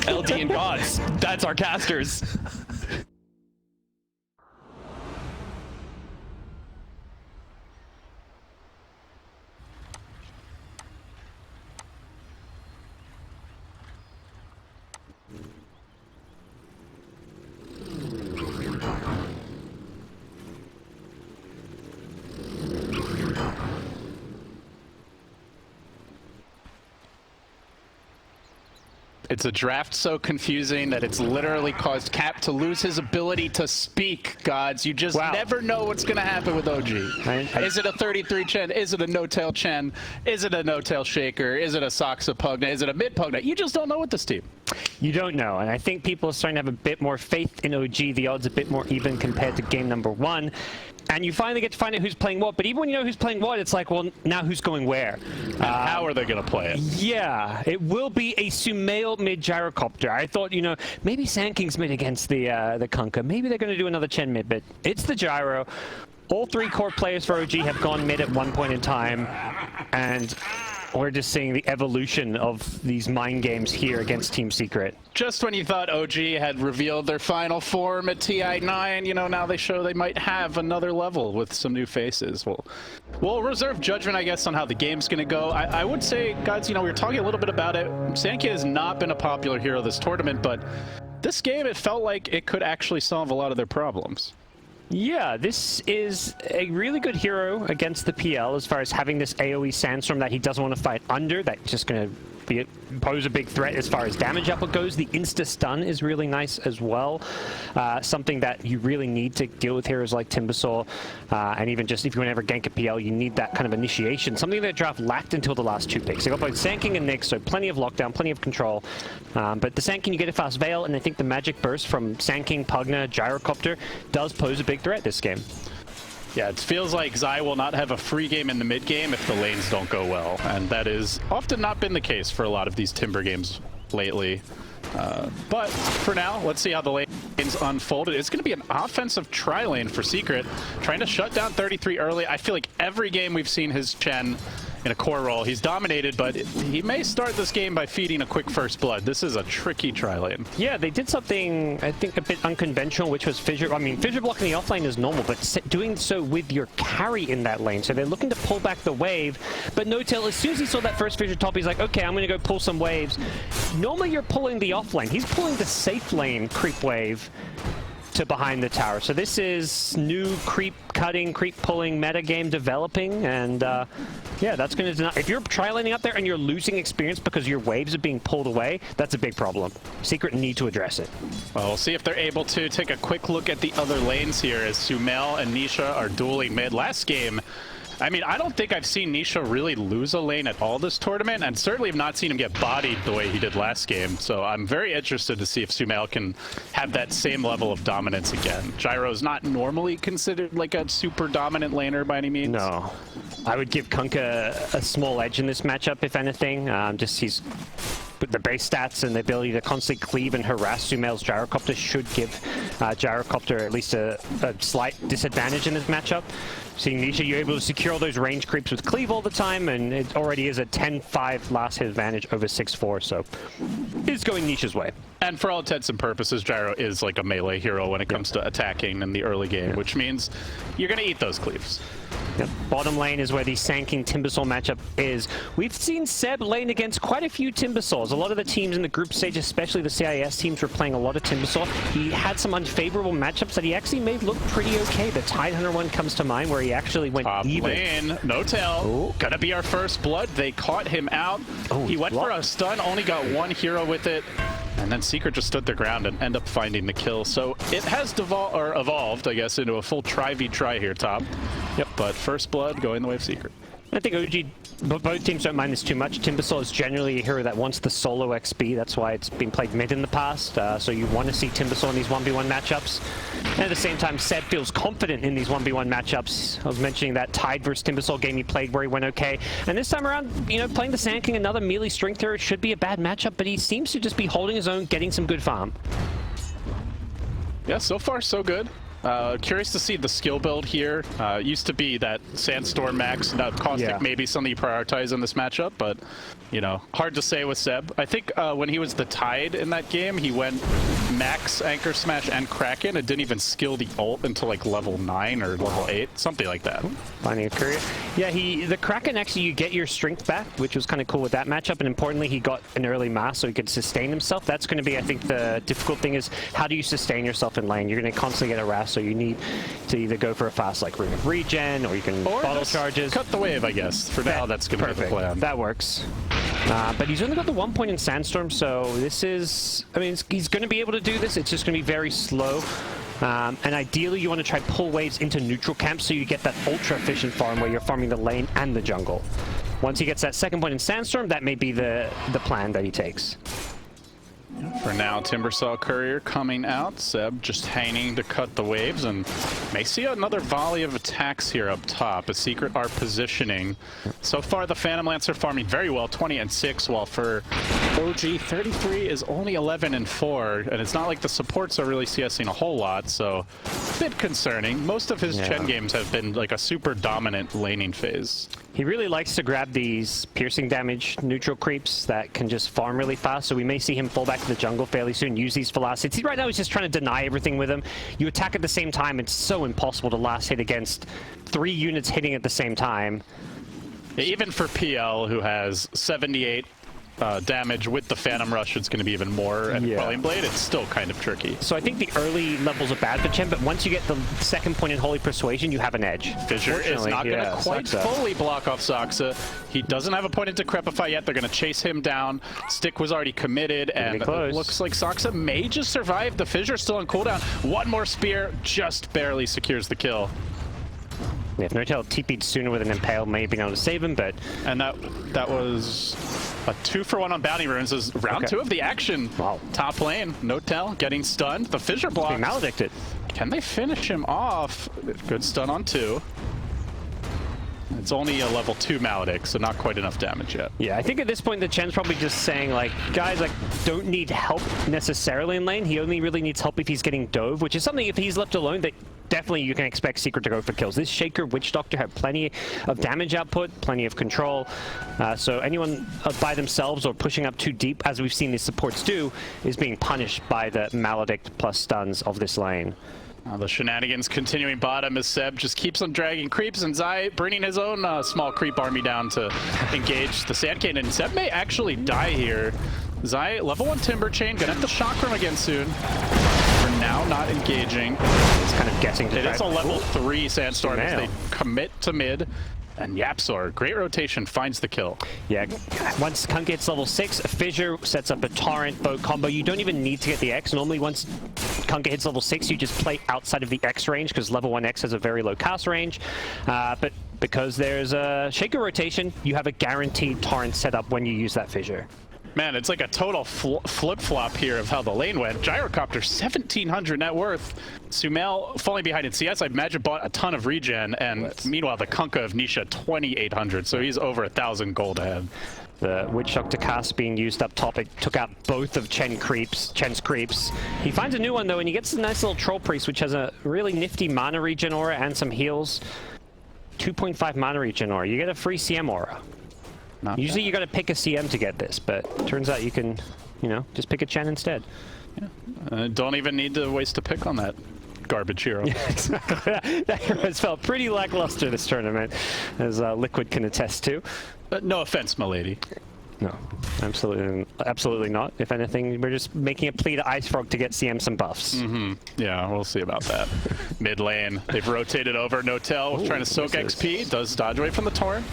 LD and gods. That's our casters. It's a draft so confusing that it's literally caused Cap to lose his ability to speak, gods. You just never know what's going to happen with OG. Is it a 33 Chen? Is it a no-tail Chen? Is it a no-tail Shaker? Is it a Soxa Pugna? Is it a mid-Pugna? You just don't know with this team. You don't know, and I think people are starting to have a bit more faith in OG. The odds a bit more even compared to game number 1. And you finally get to find out who's playing what, but even when you know who's playing what, it's like, well, now who's going where? How are they going to play it? Yeah, it will be a SumaiL mid Gyrocopter. I thought, you know, maybe Sand King's mid against the Kunkka. Maybe they're going to do another Chen mid, but it's the Gyro. All 3 core players for OG have gone mid at one point in time, and we're just seeing the evolution of these mind games here against Team Secret. Just when you thought OG had revealed their final form at TI9, you know, now they show they might have another level with some new faces. We'll reserve judgment, I guess, on how the game's going to go. I would say, guys, you know, we were talking a little bit about it. Sand King has not been a popular hero this tournament, but this game, it felt like it could actually solve a lot of their problems. Yeah, this is a really good hero against the PL as far as having this AoE Sandstorm that he doesn't want to fight under. That's just going to pose a big threat as far as damage output goes. The insta-stun is really nice as well. Something that you really need to deal with heroes like Timbersaw. And even just if you want to ever gank a PL, you need that kind of initiation. Something that draft lacked until the last 2 picks. They got both Sand King and Nyx, so plenty of lockdown, plenty of control. But the Sand King, you get a fast Veil, and I think the magic burst from Sand King, Pugna, Gyrocopter does pose a big threat this game. Yeah, it feels like Xi will not have a free game in the mid game if the lanes don't go well, and that is often not been the case for a lot of these Timber games lately. But for now, let's see how the lanes unfolded. It's going to be an offensive tri-lane for Secret, trying to shut down 33 early. I feel like every game we've seen his Chen in a core role, he's dominated, but he may start this game by feeding a quick first blood. This is a tricky tri-lane. Yeah, they did something, I think, a bit unconventional, which was fissure. I mean, fissure blocking the offlane is normal, but doing so with your carry in that lane. So they're looking to pull back the wave, but no-tail, as soon as he saw that first fissure top, he's like, okay, I'm going to go pull some waves. Normally you're pulling the offlane. He's pulling the safe lane creep wave to behind the tower. So this is new creep cutting, creep pulling meta game developing, and yeah, that's going to, if you're tri-laning up there and you're losing experience because your waves are being pulled away, that's a big problem. Secret need to address it. Well, we'll see if they're able to take a quick look at the other lanes here as SumaiL and Nisha are dueling mid. Last game, I mean, I don't think I've seen Nisha really lose a lane at all this tournament, and certainly have not seen him get bodied the way he did last game. So I'm very interested to see if SumaiL can have that same level of dominance again. Gyro's not normally considered like a super dominant laner by any means. No. I would give Kunkka a small edge in this matchup, if anything. Just he's with the base stats and the ability to constantly cleave and harass SumaiL's Gyrocopter should give Gyrocopter at least a slight disadvantage in this matchup. Seeing Nisha, you're able to secure all those range creeps with cleave all the time, and it already is a 10-5 last hit advantage over 6-4, so it's going Nisha's way. And for all intents and purposes, Gyro is like a melee hero when it comes to attacking in the early game, which means you're going to eat those cleaves. Yep. Bottom lane is where the Sand King Timbersaw matchup is. We've seen Seb lane against quite a few Timbersaws. A lot of the teams in the group stage, especially the CIS teams, were playing a lot of Timbersaw. He had some unfavorable matchups that he actually made look pretty okay. The Tidehunter one comes to mind where he actually went even. Lane, no-tail, gonna be our first blood. They caught him out. He went for a stun, only got one hero with it. And then Secret just stood their ground and ended up finding the kill. So it has evolved, I guess, into a full try-v-try here, top. Yep. But first blood going the way of Secret. I think OG, both teams don't mind this too much. Timbersaw is generally a hero that wants the solo XP. That's why it's been played mid in the past. So you want to see Timbersaw in these 1v1 matchups. And at the same time, Seb feels confident in these 1v1 matchups. I was mentioning that Tide versus Timbersaw game he played where he went okay. And this time around, you know, playing the Sand King, another melee strength hero, should be a bad matchup, but he seems to just be holding his own, getting some good farm. Yeah, so far so good. Curious to see the skill build here. Used to be that Sandstorm max, that caustic maybe something you prioritize in this matchup, but you know, hard to say with Seb. I think when he was the Tide in that game, he went max Anchor Smash and Kraken and didn't even skill the ult until like level 9 or level 8, something like that. Finding a courier. Yeah, the Kraken actually, you get your strength back, which was kind of cool with that matchup, and importantly, he got an early mass so he could sustain himself. That's going to be, I think, the difficult thing is how do you sustain yourself in lane? You're going to constantly get harassed, so you need to either go for a fast like Ring of Regen, or you can bottle charges. Cut the wave, I guess. For now, that's going to be the plan. That works. But he's only got the 1 point in Sandstorm, so this is, I mean, he's going to be able to do this. It's just going to be very slow. And ideally, you want to try pull waves into neutral camp so you get that ultra efficient farm where you're farming the lane and the jungle. Once he gets that 2nd point in Sandstorm, that may be the plan that he takes. For now, Timbersaw Courier coming out. Seb just hanging to cut the waves, and may see another volley of attacks here up top. A Secret are positioning. So far, the Phantom Lancer farming very well, 20 and 6, while for OG, 33 is only 11 and 4, and it's not like the supports are really CSing a whole lot, so a bit concerning. Most of his Chen games have been like a super dominant laning phase. He really likes to grab these piercing damage neutral creeps that can just farm really fast, so we may see him fall back to the jungle fairly soon, use these velocities. Right now he's just trying to deny everything with him. You attack at the same time, it's so impossible to last hit against 3 units hitting at the same time. Even for PL, who has 78 damage with the Phantom Rush, it's going to be even more, and Quelling Blade, it's still kind of tricky. So I think the early levels are bad for Chen, but once you get the 2nd point in Holy Persuasion, you have an edge. Fissure is not going to quite fully block off Saksa. He doesn't have a point in Decrepify yet. They're going to chase him down. Stick was already committed, and it looks like Saksa may just survive. The Fissure still on cooldown. One more spear just barely secures the kill. If Notel TP'd sooner with an Impale, may have been able to save him, but... And that was a 2-for-1 on Bounty Runes. This is round 2 of the action. Wow. Top lane, Notel getting stunned. The Fissure blocks. Being maledicted. Can they finish him off? Good stun on 2. It's only a level 2 Maledict, so not quite enough damage yet. Yeah, I think at this point the Chen's probably just saying, like, guys, like, don't need help necessarily in lane. He only really needs help if he's getting dove, which is something if he's left alone that definitely you can expect Secret to go for kills. This Shaker Witch Doctor have plenty of damage output, plenty of control. So anyone by themselves or pushing up too deep, as we've seen these supports do, is being punished by the Maledict plus stuns of this lane. The shenanigans continuing bottom as Seb just keeps on dragging creeps, and Zai bringing his own small creep army down to engage the Sand Cane, and Seb may actually die here. Zai, level 1 Timber Chain, gonna have to shock room again soon. For now, not engaging. It's kind of guessing to It is a level 3 Sandstorm as they commit to mid. And Yapzor, great rotation, finds the kill. Yeah, once Kunk gets level 6, a Fissure sets up a Torrent boat combo. You don't even need to get the X. Normally, once Kunk hits level 6, you just play outside of the X range, because level 1 X has a very low cast range. But because there's a Shaker rotation, you have a guaranteed Torrent setup when you use that Fissure. Man, it's like a total flip-flop here of how the lane went. Gyrocopter, 1,700 net worth. SumaiL falling behind in CS, I imagine bought a ton of regen, and meanwhile the Kunkka of Nisha, 2,800, so he's over 1,000 gold ahead. The Witch Doctor cast being used up top, it took out both of Chen's creeps. He finds a new one though, and he gets a nice little Troll Priest, which has a really nifty mana regen aura and some heals. 2.5 mana regen aura. You get a free CM aura. Usually you got to pick a CM to get this, but turns out you can, you know, just pick a Chen instead. Yeah. Don't even need to waste a pick on that garbage hero. Yeah, exactly. That hero has felt pretty lackluster this tournament, as Liquid can attest to. No offense, milady. No, absolutely not. If anything, we're just making a plea to Ice Frog to get CM some buffs. Yeah, we'll see about that. Mid lane, they've rotated over. Notel trying to soak XP, does dodge away from the Torrent.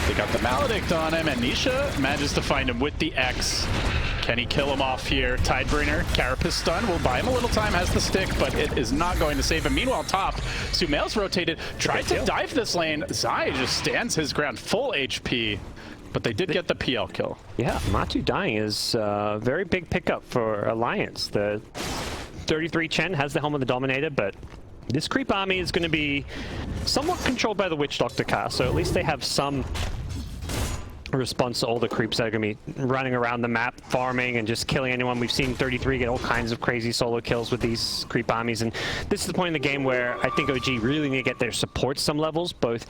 They got the Maledict on him, and Nisha manages to find him with the X. Can he kill him off here? Tidebringer, Carapace stun will buy him a little time, has the stick, but it is not going to save him. Meanwhile, top, SumaiL's rotated, tried to dive this lane. Zai just stands his ground, full HP. But they did get the PL kill. Yeah, Matu dying is a very big pickup for Alliance. The 33 Chen has the Helm of the Dominator, but this creep army is going to be somewhat controlled by the Witch Doctor cast, so at least they have some response to all the creeps that are going to be running around the map, farming and just killing anyone. We've seen 33 get all kinds of crazy solo kills with these creep armies, and this is the point in the game where I think OG really need to get their support some levels, both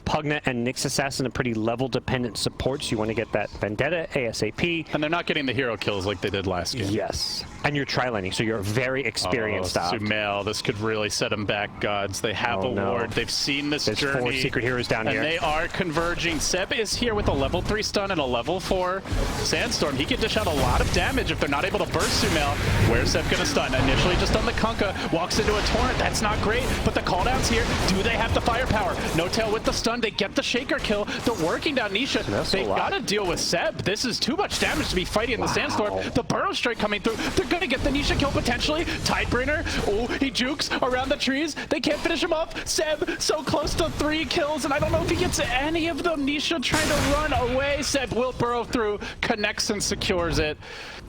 Pugna and Nyx Assassin are pretty level-dependent supports. You want to get that Vendetta ASAP. And they're not getting the hero kills like they did last game. Yes. And you're tri-laning, so you're very experienced. SumaiL, this could really set them back, gods. They have a ward. They've seen this journey. There's 4 secret heroes down here. And they are converging. Seb is here with a level 3 stun and a level 4 Sandstorm. He can dish out a lot of damage if they're not able to burst SumaiL. Where's Seb going to stun? Initially just on the Kunkka. Walks into a Torrent. That's not great, but the cooldown's here. Do they have the firepower? No tail with the stun. They get the Shaker kill. They're working down Nisha. They've got to deal with Seb. This is too much damage to be fighting in the Sandstorm. The Burrow Strike coming through. They're going to get the Nisha kill potentially. Tidebringer. Oh, he jukes around the trees. They can't finish him off. Seb so close to 3 kills, and I don't know if he gets any of them. Nisha trying to run away. Seb will burrow through, connects and secures it.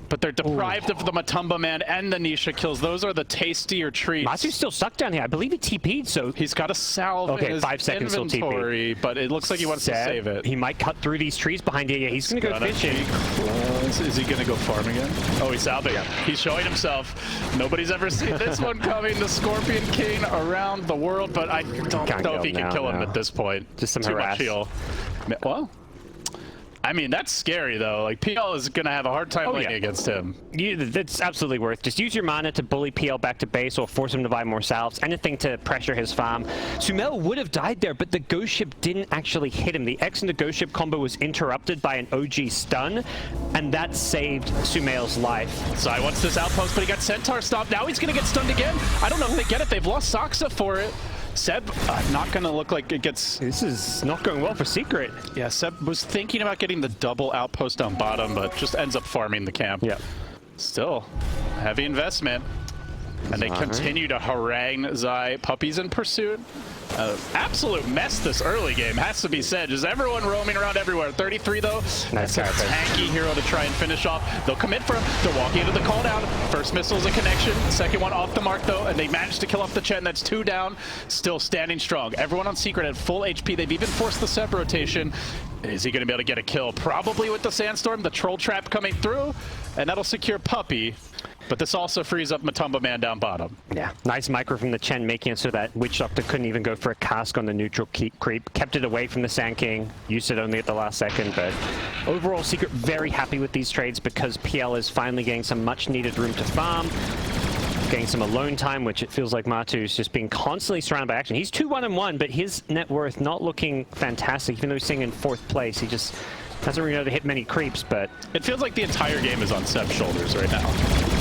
But they're deprived of the Matumba Man and the Nisha kills. Those are the tastier treats. Matu's still stuck down here. I believe he TP'd, so... He's got a salve in his 5 seconds inventory, but it looks like he wants to save it. He might cut through these trees behind you. Yeah, he's going to go fishing. Is he going to go farm again? Oh, he's salving. He's showing himself. Nobody's ever seen this one coming. The Scorpion King around the world, but I don't know if he can kill him at this point. Just some Too harass. much heal. Well... I mean, that's scary, though. Like, PL is going to have a hard time laning against him. That's absolutely worth. Just use your mana to bully PL back to base or force him to buy more salves. Anything to pressure his farm. SumaiL would have died there, but the Ghost Ship didn't actually hit him. The X and the Ghost Ship combo was interrupted by an OG stun, and that saved SumaiL's life. Zai wants this outpost, but he got Centaur stopped. Now he's going to get stunned again. I don't know if they get it. They've lost Saksa for it. Seb, not going to look like it gets... This is not going well for Secret. Yeah, Seb was thinking about getting the double outpost down bottom, but just ends up farming the camp. Yeah. Still, heavy investment. And they continue to harangue Zai. Puppies in pursuit. Absolute mess this early game, has to be said. Just everyone roaming around everywhere. 33 though. Nice That's a tanky hero to try and finish off. They'll commit for him. They're walking into the call down. First missile's a connection. Second one off the mark though, and they managed to kill off the Chen. That's 2 down. Still standing strong. Everyone on Secret at full HP. They've even forced the Seb rotation. Is he going to be able to get a kill? Probably with the Sandstorm. The Troll Trap coming through, and that'll secure Puppy. But this also frees up Matumba Man down bottom. Yeah, nice micro from the Chen, making it so that Witch Doctor couldn't even go for a cask on the neutral creep. Kept it away from the Sand King. Used it only at the last second, but overall Secret very happy with these trades because PL is finally getting some much needed room to farm. Getting some alone time, which it feels like Matu's just being constantly surrounded by action. He's 2-1-1, but his net worth not looking fantastic, even though he's sitting in 4th place. He just doesn't really know to hit many creeps, but... It feels like the entire game is on Seb's shoulders right now.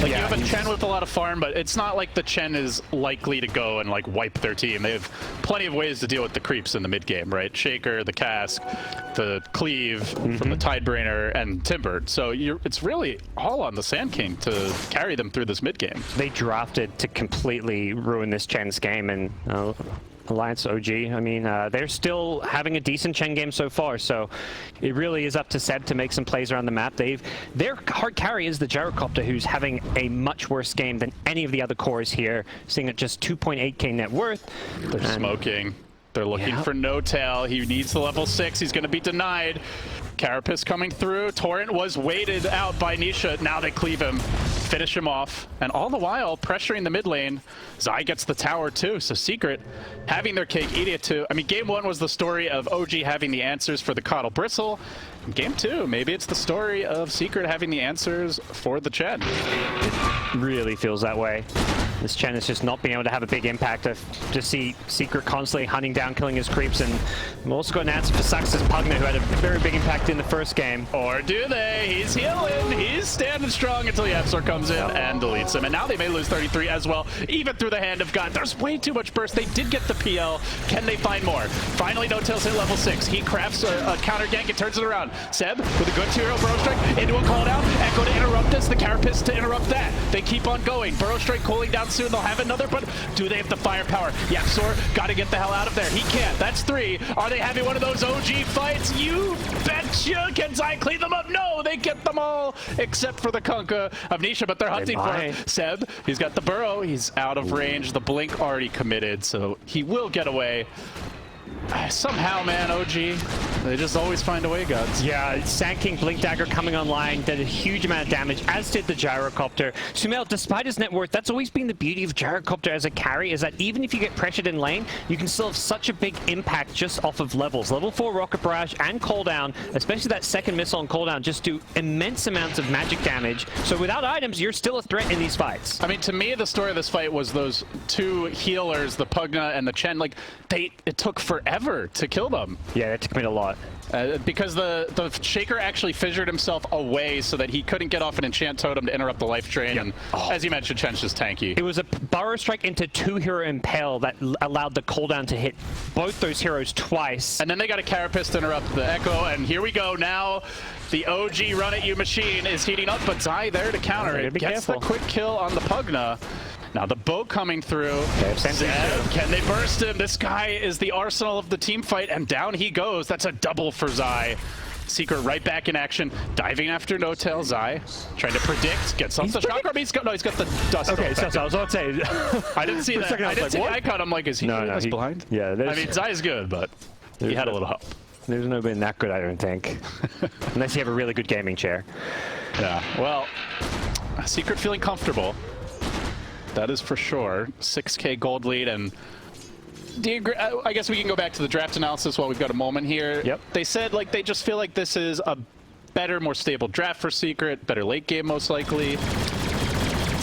Like, you have a Chen with a lot of farm, but it's not like the Chen is likely to go and, like, wipe their team. They have plenty of ways to deal with the creeps in the mid-game, right? Shaker, the Cask, the Cleave from the Tidebringer, and Timber. So it's really all on the Sand King to carry them through this mid-game. They drafted to completely ruin this Chen's game, and... Alliance OG, I mean, they're still having a decent Chen game so far, so it really is up to Seb to make some plays around the map. Their hard carry is the Gyrocopter, who's having a much worse game than any of the other cores here, sitting at just 2.8k net worth. They're smoking. They're looking for no tail. He needs the level 6. He's going to be denied. Carapace coming through. Torrent was weighted out by Nisha. Now they cleave him, finish him off, and all the while pressuring the mid lane. Zai gets the tower too, so Secret having their cake, eating it too. I mean, game 1 was the story of OG having the answers for the Coddle Bristle. In game 2, maybe it's the story of Secret having the answers for the Chen. It really feels that way. This Chen is just not being able to have a big impact. I just see Secret constantly hunting down, killing his creeps, and we've also got an answer for Sax's Pugna, who had a very big impact in the first game. Or do they? He's healing. He's standing strong until the Absol comes in and deletes him. And now they may lose 33 as well, even through the hand of God. There's way too much burst. They did get the PL. Can they find more? Finally, No Tails hit level 6. He crafts a counter gank and turns it around. Seb with a good 2-hero Burrow Strike into a call down. Echo to interrupt this. The Carapace to interrupt that. They keep on going. Burrow Strike cooling down soon. They'll have another, but do they have the firepower? Yapsor got to get the hell out of there. He can't. That's 3. Are they having one of those OG fights? You betcha. Can Zai clean them up? No, they get them all except for the Kunkka of Nisha, but they're hunting for him. Seb, he's got the Burrow. He's out of range. The Blink already committed, so he will get away. Somehow, man, OG, They just always find a way, Gods. Yeah, Sand King Blink Dagger coming online did a huge amount of damage, as did the Gyrocopter. SumaiL, despite his net worth, that's always been the beauty of Gyrocopter as a carry, is that even if you get pressured in lane, you can still have such a big impact just off of levels. Level 4 Rocket Barrage and cooldown, especially that second missile on cooldown, just do immense amounts of magic damage. So without items, you're still a threat in these fights. I mean, to me, the story of this fight was those two healers, the Pugna and the Chen. Like, it took forever to kill them. Yeah, it took me a lot. Because the Shaker actually fissured himself away so that he couldn't get off an enchant totem to interrupt the life drain. Yep. And as you mentioned, Chen's just tanky. It was a Burrow Strike into 2-hero Impale that allowed the cooldown to hit both those heroes twice. And then they got a Carapace to interrupt the Echo, and here we go. Now the OG run-at-you machine is heating up, but Zai there to counter it. Gets the quick kill on the Pugna. Now the boat coming through. Zeb, can they burst him? This guy is the arsenal of the team fight, and down he goes. That's a double for Zai. Secret right back in action, diving after No Tail. Zai trying to predict, gets off the chakra. He's got the dust. Okay, so I was about to say. I didn't see that. I didn't see the icon. I'm like, is he behind? Yeah, I mean, Zai's good, but he had a little help. There's no been that good, I don't think. Unless you have a really good gaming chair. Yeah, well, Secret feeling comfortable. That is for sure. 6K gold lead, and do you agree? I guess we can go back to the draft analysis while we've got a moment here. Yep. They said like they just feel like this is a better, more stable draft for Secret, better late game most likely.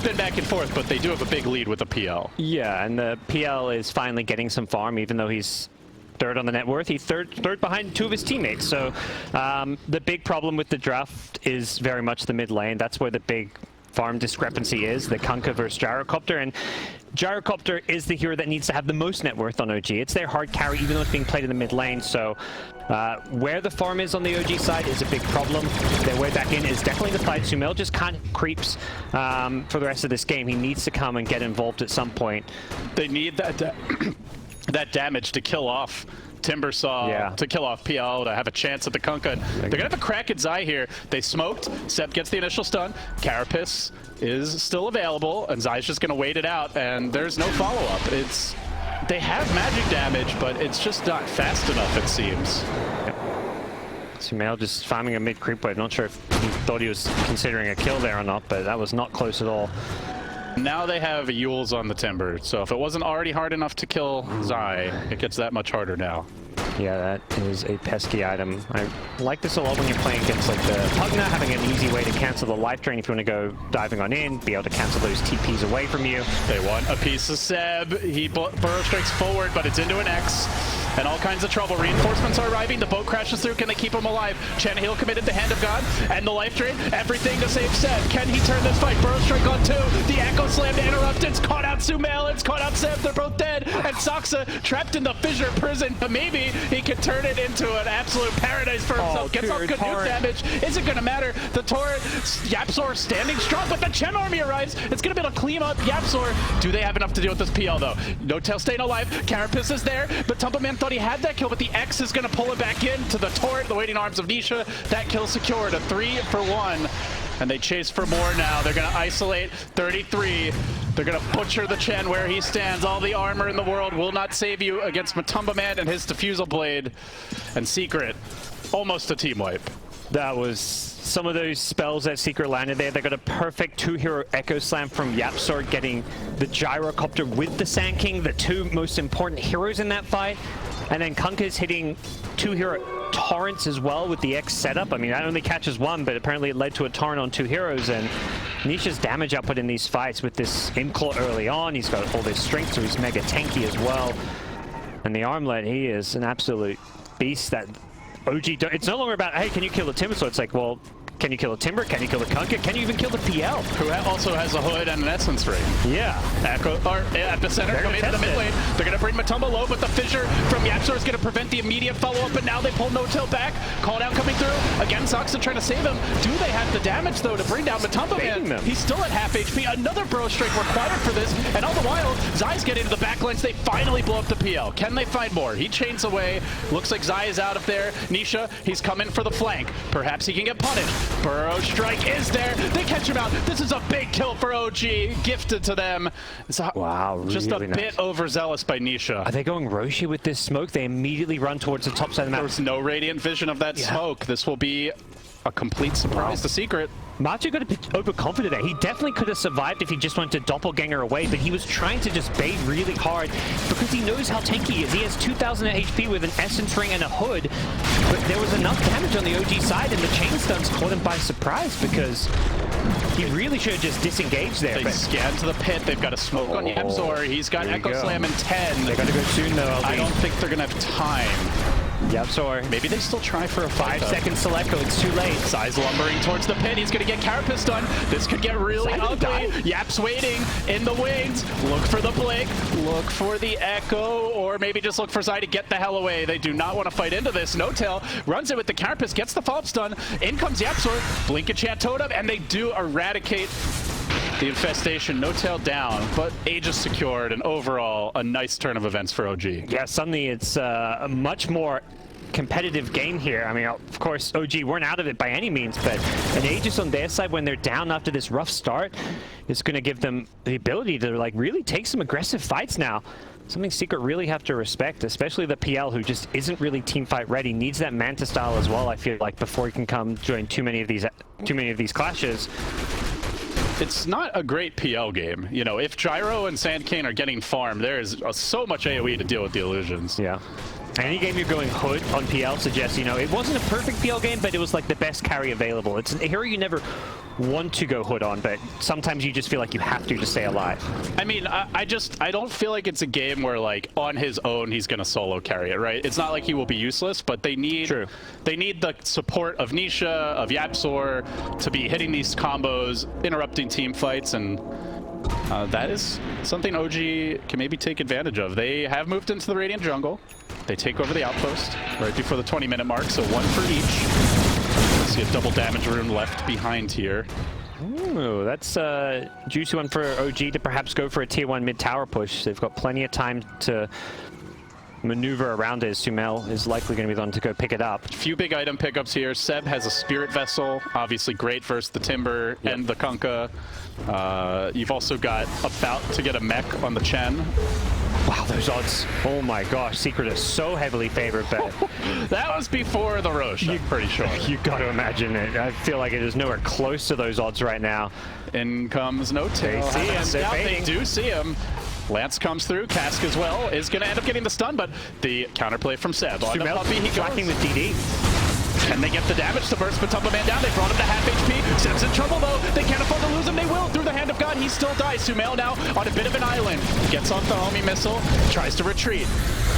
Been back and forth, but they do have a big lead with the PL. Yeah, and the PL is finally getting some farm, even though he's third on the net worth. He's third behind two of his teammates. So the big problem with the draft is very much the mid lane. That's where the big farm discrepancy is, the Kunkka versus Gyrocopter, and Gyrocopter is the hero that needs to have the most net worth on OG. It's their hard carry, even though it's being played in the mid lane, so where the farm is on the OG side is a big problem. Their way back in is definitely the fight. SumaiL just can't creeps for the rest of this game. He needs to come and get involved at some point. They need that that damage to kill off Timbersaw, to kill off PL, to have a chance at the Kunkka. They're going to have a crack at Zai here. They smoked. Sep gets the initial stun. Carapace is still available, and Zai's just going to wait it out, and there's no follow-up. They have magic damage, but it's just not fast enough, it seems. SumaiL just farming a mid creep wave. Not sure if he thought he was considering a kill there or not, but that was not close at all. Now they have Yules on the Timber, so if it wasn't already hard enough to kill Zai, it gets that much harder now. Yeah, that is a pesky item. I like this a lot when you're playing against like the Pugna, having an easy way to cancel the life drain if you want to go diving on in, be able to cancel those TPs away from you. They want a piece of Seb. He burrow strikes forward, but it's into an X. And all kinds of trouble. Reinforcements are arriving. The boat crashes through. Can they keep him alive? Chen Heal committed the Hand of God and the life drain. Everything to save Seb. Can he turn this fight? Burrow strike on 2. The Echo Slam to interrupt. It's caught out SumaiL. It's caught out Seb. They're both dead. And Saksa trapped in the fissure prison. But maybe he can turn it into an absolute paradise for himself. Gets off good nuke damage. Isn't going to matter. The turret, YapzOr standing strong, but the Chen army arrives. It's going to be able to clean up YapzOr. Do they have enough to deal with this PL though? No Tail staying alive. Carapace is there, but Tumbleman thought he had that kill, but the X is going to pull it back into the turret, the waiting arms of Nisha. That kill secured, a 3-for-1. And they chase for more now. They're going to isolate 33. They're going to butcher the Chen where he stands. All the armor in the world will not save you against Matumbaman and his Diffusal Blade. And Secret, almost a team wipe. That was some of those spells that Secret landed there. They got a perfect 2-hero Echo Slam from YapzOr, getting the Gyrocopter with the Sand King, the two most important heroes in that fight. And then Kunkka's hitting 2-hero torrents as well with the X setup. I mean, that only catches one, but apparently it led to a torrent on 2 heroes. And Nisha's damage output in these fights with this Imclaw early on, he's got all this strength, so he's mega tanky as well. And the Armlet, he is an absolute beast. That OG, it's no longer about, hey, can you kill the Timbersaw? It's like, well, can you kill a Timber? Can you kill the Kunkka? Can you even kill the PL? Who also has a hood and an Essence Ring. Yeah. Epicenter coming into the mid lane. They're going to bring Matumba low, but the fissure from YapzOr is going to prevent the immediate follow-up, but now they pull No Tail back. Call down coming through. Again, Saksa trying to save him. Do they have the damage, though, to bring down Matumba Man? He's still at half HP. Another Burrow Strike required for this, and all the while, Zai's getting into the backlines. They finally blow up the PL. Can they find more? He chains away. Looks like Zai is out of there. Nisha, he's coming for the flank. Perhaps he can get punished. Burrow strike is there. They catch him out. This is a big kill for OG. Gifted to them. It's wow, just really a nice. bit overzealous by Nisha. Are they going Roshi with this smoke? They immediately run towards the top side of the map. There's no radiant vision of that smoke. This will be a complete surprise to Secret. Macho got a bit overconfident there. He definitely could have survived if he just went to doppelganger away, but he was trying to just bait really hard because he knows how tanky he is. He has 2,000 HP with an essence ring and a hood, but there was enough damage on the OG side, and the chain stuns caught him by surprise because he really should have just disengaged there. They scan to the pit. They've got a smoke on YapzOr. He's got Echo Slam in 10. They gotta go soon though. I don't think they're gonna have time. YapzOr. Maybe they still try for a 5-second Selecto. It's too late. Zai's lumbering towards the pit. He's going to get Carapace done. This could get really ugly. Yap's waiting in the wings. Look for the Blink. Look for the Echo. Or maybe just look for Zai to get the hell away. They do not want to fight into this. No-Tail runs it with the Carapace. Gets the follow-up stun. In comes YapzOr. Blink Enchant Totem. And they do eradicate the infestation. No-Tail down. But Aegis secured. And overall, a nice turn of events for OG. Yeah, suddenly it's a much more competitive game here. I mean, of course, OG weren't out of it by any means, but an Aegis on their side when they're down after this rough start is going to give them the ability to like really take some aggressive fights now. Something Secret really have to respect, especially the PL who just isn't really teamfight ready. Needs that Manta style as well, I feel like, before he can come join too many of these clashes. It's not a great PL game. You know, if Gyro and Sandcane are getting farmed, there is so much AoE to deal with the illusions. Yeah. Any game you're going Hood on PL suggests, you know, it wasn't a perfect PL game, but it was like the best carry available. It's a hero you never want to go Hood on, but sometimes you just feel like you have to stay alive. I mean, I don't feel like it's a game where like on his own he's gonna solo carry it, right? It's not like he will be useless, but they need the support of Nisha, of YapzOr to be hitting these combos, interrupting team fights, and that is something OG can maybe take advantage of. They have moved into the Radiant jungle. They take over the outpost right before the 20-minute mark, so one for each. See a double damage rune left behind here. Ooh, that's a juicy one for OG to perhaps go for a tier 1 mid-tower push. They've got plenty of time to maneuver around it. SumaiL is likely going to be the one to go pick it up. A few big item pickups here. Seb has a Spirit Vessel, obviously great versus the Timber and the Kunkka. You've also got about to get a mech on the Chen. Wow, those odds. Oh my gosh, Secret is so heavily favored, but that was before the Roche, I'm pretty sure. You got to imagine it. I feel like it is nowhere close to those odds right now. In comes No-Tail. They see him. They do see him. Lance comes through. Cask as well is going to end up getting the stun, but the counterplay from Seb. On the puppy, he tracking with DD. Can they get the damage to burst Matumba Man down? They brought him to half HP. Seb's in trouble though. They can't afford to lose him. They will. Through the hand of God, he still dies. SumaiL now on a bit of an island. Gets off the homie missile. Tries to retreat.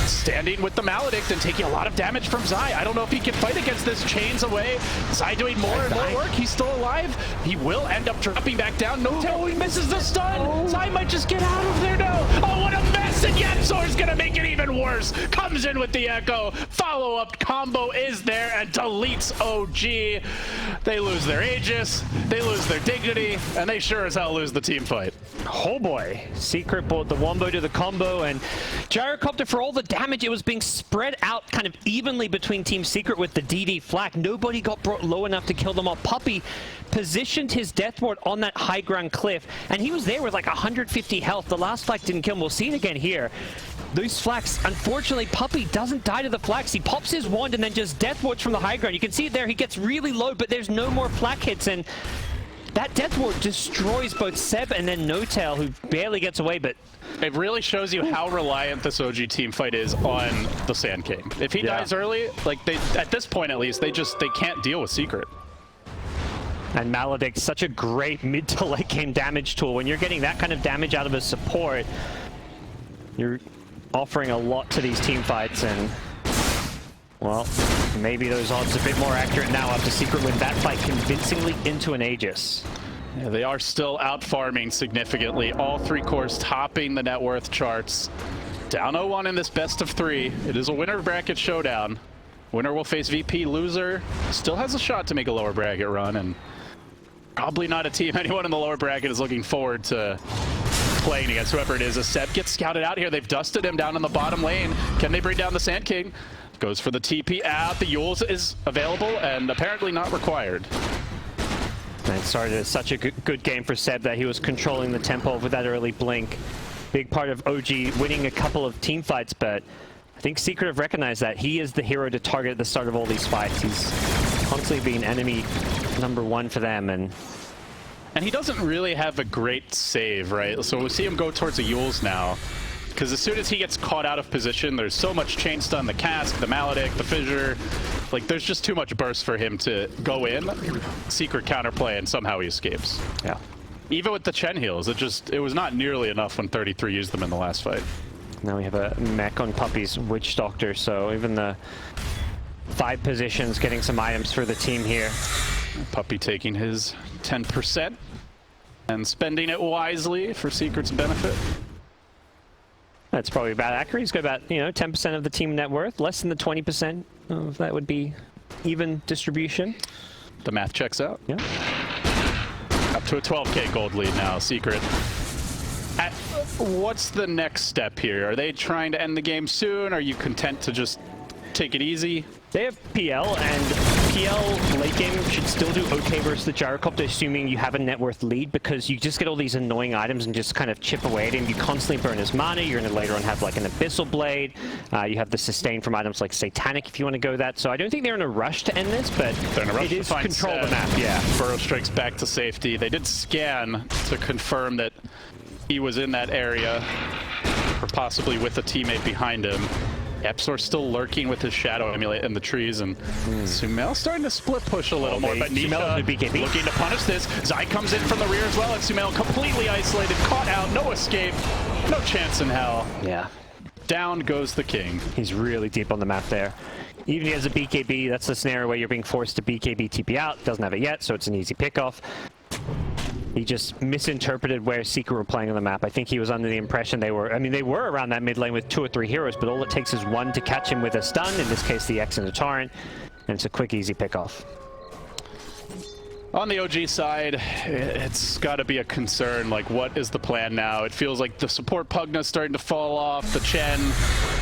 Standing with the Maledict and taking a lot of damage from Zai. I don't know if he can fight against this. Chains away. Zai doing more and more work. He's still alive. He will end up dropping back down. No-Tail, he misses the stun. Zai might just get out of there now. Oh, what a mess. And YapzOr's going to make it even worse. Comes in with the Echo. Follow-up combo is there and deletes OG. They lose their Aegis. They lose their dignity. And they sure as hell lose the team fight. Oh boy. Secret bought the Wombo to the combo, and Gyrocopter, for all the damage, it was being spread out kind of evenly between Team Secret with the DD flak. Nobody got brought low enough to kill them all. Puppy positioned his death ward on that high ground cliff, and he was there with like 150 health. The last flak didn't kill him. We'll see it again here. Those flaks, unfortunately, Puppy doesn't die to the flaks. He pops his wand and then just death wards from the high ground. You can see it there. He gets really low, but there's no more flak hits, and that death ward destroys both Seb and then No-Tail, who barely gets away, but it really shows you how reliant this OG team fight is on the Sand King. If he dies early, like at this point at least, they can't deal with Secret. And Maledict, such a great mid to late game damage tool. When you're getting that kind of damage out of a support, you're offering a lot to these team fights, and well, maybe those odds a bit more accurate now after Secret win that fight convincingly into an Aegis. Yeah, they are still out farming significantly. All three cores topping the net worth charts. Down 0-1 in this best of 3. It is a winner bracket showdown. Winner will face VP. Loser still has a shot to make a lower bracket run, and probably not a team anyone in the lower bracket is looking forward to playing against, whoever it is. As Seb gets scouted out here, they've dusted him down in the bottom lane. Can they bring down the Sand King? Goes for the TP out. The Yules is available and apparently not required. And it started as such a good game for Seb that he was controlling the tempo with that early blink. Big part of OG winning a couple of team fights, but I think Secret have recognized that he is the hero to target at the start of all these fights. He's constantly been enemy #1 for them, and he doesn't really have a great save, right? So we see him go towards the Yules now, because as soon as he gets caught out of position, there's so much chain stun, the cask, the maledict, the fissure. Like, there's just too much burst for him to go in, Secret counterplay, and somehow he escapes. yeah. Even with the Chen heals, it was not nearly enough when 33 used them in the last fight. Now we have a mech on Puppy's Witch Doctor, so even the 5 positions getting some items for the team here. Puppy taking his 10% and spending it wisely for Secret's benefit. That's probably about accurate. He's got about, 10% of the team net worth, less than the 20% of that would be even distribution. The math checks out. Yeah. Up to a 12K gold lead now, Secret. What's the next step here? Are they trying to end the game soon? Are you content to just take it easy? They have PL, and PL late game should still do okay versus the Gyrocopter, assuming you have a net worth lead, because you just get all these annoying items and just kind of chip away at him. You constantly burn his mana. You're going to later on have like an Abyssal Blade. You have the sustain from items like Satanic if you want to go that. So I don't think they're in a rush to end this, but they're in a rush it is to control the map. Yeah. Burrow Strike's back to safety. They did scan to confirm that he was in that area, or possibly with a teammate behind him. YapzOr still lurking with his shadow amulet in the trees, and SumaiL starting to split push a little more, but Nisha looking to punish this. Zai comes in from the rear as well, and SumaiL completely isolated, caught out, no escape, no chance in hell. Yeah. Down goes the king. He's really deep on the map there. Even if he has a BKB, that's the scenario where you're being forced to BKB TP out. Doesn't have it yet, so it's an easy pickoff. He just misinterpreted where Secret were playing on the map. I think he was under the impression they were around that mid lane with 2 or 3 heroes, but all it takes is one to catch him with a stun, in this case the X and the Torrent, and it's a quick, easy pickoff. On the OG side, it's got to be a concern. Like, what is the plan now? It feels like the support Pugna's starting to fall off. The Chen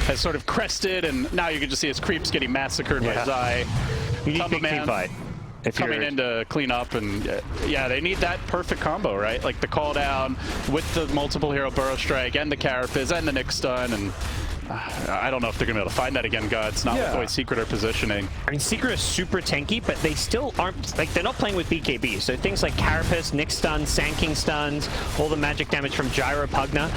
has sort of crested, and now you can just see his creeps getting massacred by Zai. You need a big team fight. If coming in to clean up, and yeah, they need that perfect combo, right? Like the call down with the multiple hero Burrow Strike and the Carapace and the Nick Stun, and I don't know if they're gonna be able to find that again, Gods. Not with the way Secret are positioning. I mean, Secret is super tanky, but they still aren't, like, they're not playing with BKB. So things like Carapace, Nick Stun, Sand King stuns, all the magic damage from Gyro Pugna,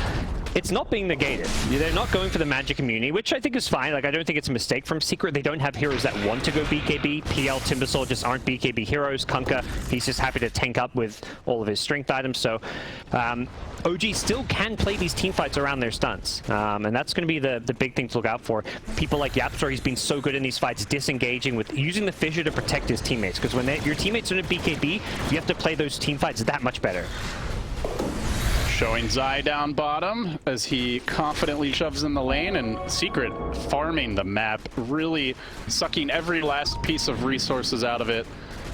it's not being negated. They're not going for the magic immunity, which I think is fine. Like, I don't think it's a mistake from Secret. They don't have heroes that want to go BKB. PL, Timbersaw just aren't BKB heroes. Kunkka, he's just happy to tank up with all of his strength items. So OG still can play these team fights around their stuns. And that's going to be the big thing to look out for. People like YapzOr, he's been so good in these fights, disengaging with using the fissure to protect his teammates. Because when your teammates are in a BKB, you have to play those team fights that much better. Showing Zai down bottom as he confidently shoves in the lane, and Secret farming the map, really sucking every last piece of resources out of it.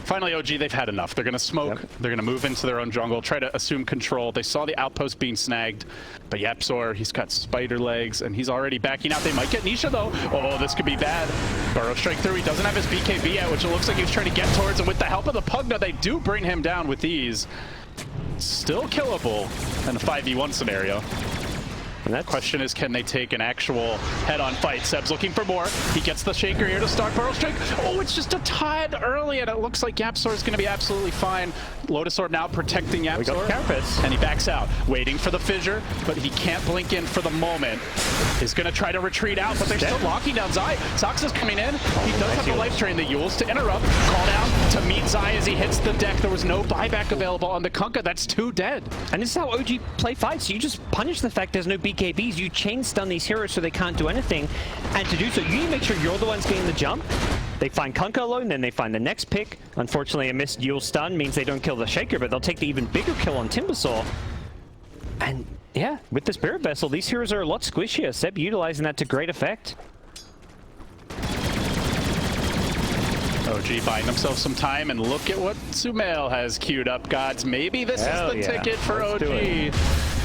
Finally, OG, they've had enough. They're going to smoke. They're going to move into their own jungle, try to assume control. They saw the outpost being snagged, but YapzOr, he's got spider legs, and he's already backing out. They might get Nisha, though. Oh, this could be bad. Burrow Strike through. He doesn't have his BKB yet, which it looks like he was trying to get towards, and with the help of the Pugna, they do bring him down with ease. Still killable in a 5v1 scenario. And that question is, can they take an actual head-on fight? Seb's looking for more. He gets the Shaker here to start Burrow Strike. Oh, it's just a tad early, and it looks like YapzOr is going to be absolutely fine. Lotus Orb now protecting YapzOr. We got Carapace. And he backs out, waiting for the fissure, but he can't blink in for the moment. He's going to try to retreat out, but they're still locking down Zai. Sox is coming in. He does have the life drain. The Yules to interrupt. Call down to meet Zai as he hits the deck. There was no buyback available on the Kunkka. That's 2 dead. And this is how OG play fights. You just punish the fact there's no BKBs. You chain stun these heroes so they can't do anything. And to do so, you need to make sure you're the ones getting the jump. They find Kunkka alone, then they find the next pick. Unfortunately, a missed Yule stun means they don't kill the Shaker, but they'll take the even bigger kill on Timbersaw. And yeah, with the Spirit Vessel, these heroes are a lot squishier. Seb utilizing that to great effect. OG buying themselves some time, and look at what SumaiL has queued up, Gods. Maybe this is the ticket for OG.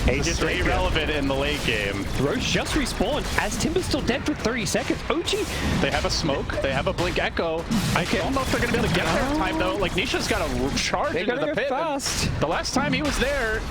Aegis stay relevant in the late game. Roche just respawned as Timber's still dead for 30 seconds. OG. They have a smoke. They have a blink echo. I don't know if they're going to be able to get there in time, though. Like, Nisha's got to charge into the pit. Fast. The last time he was there,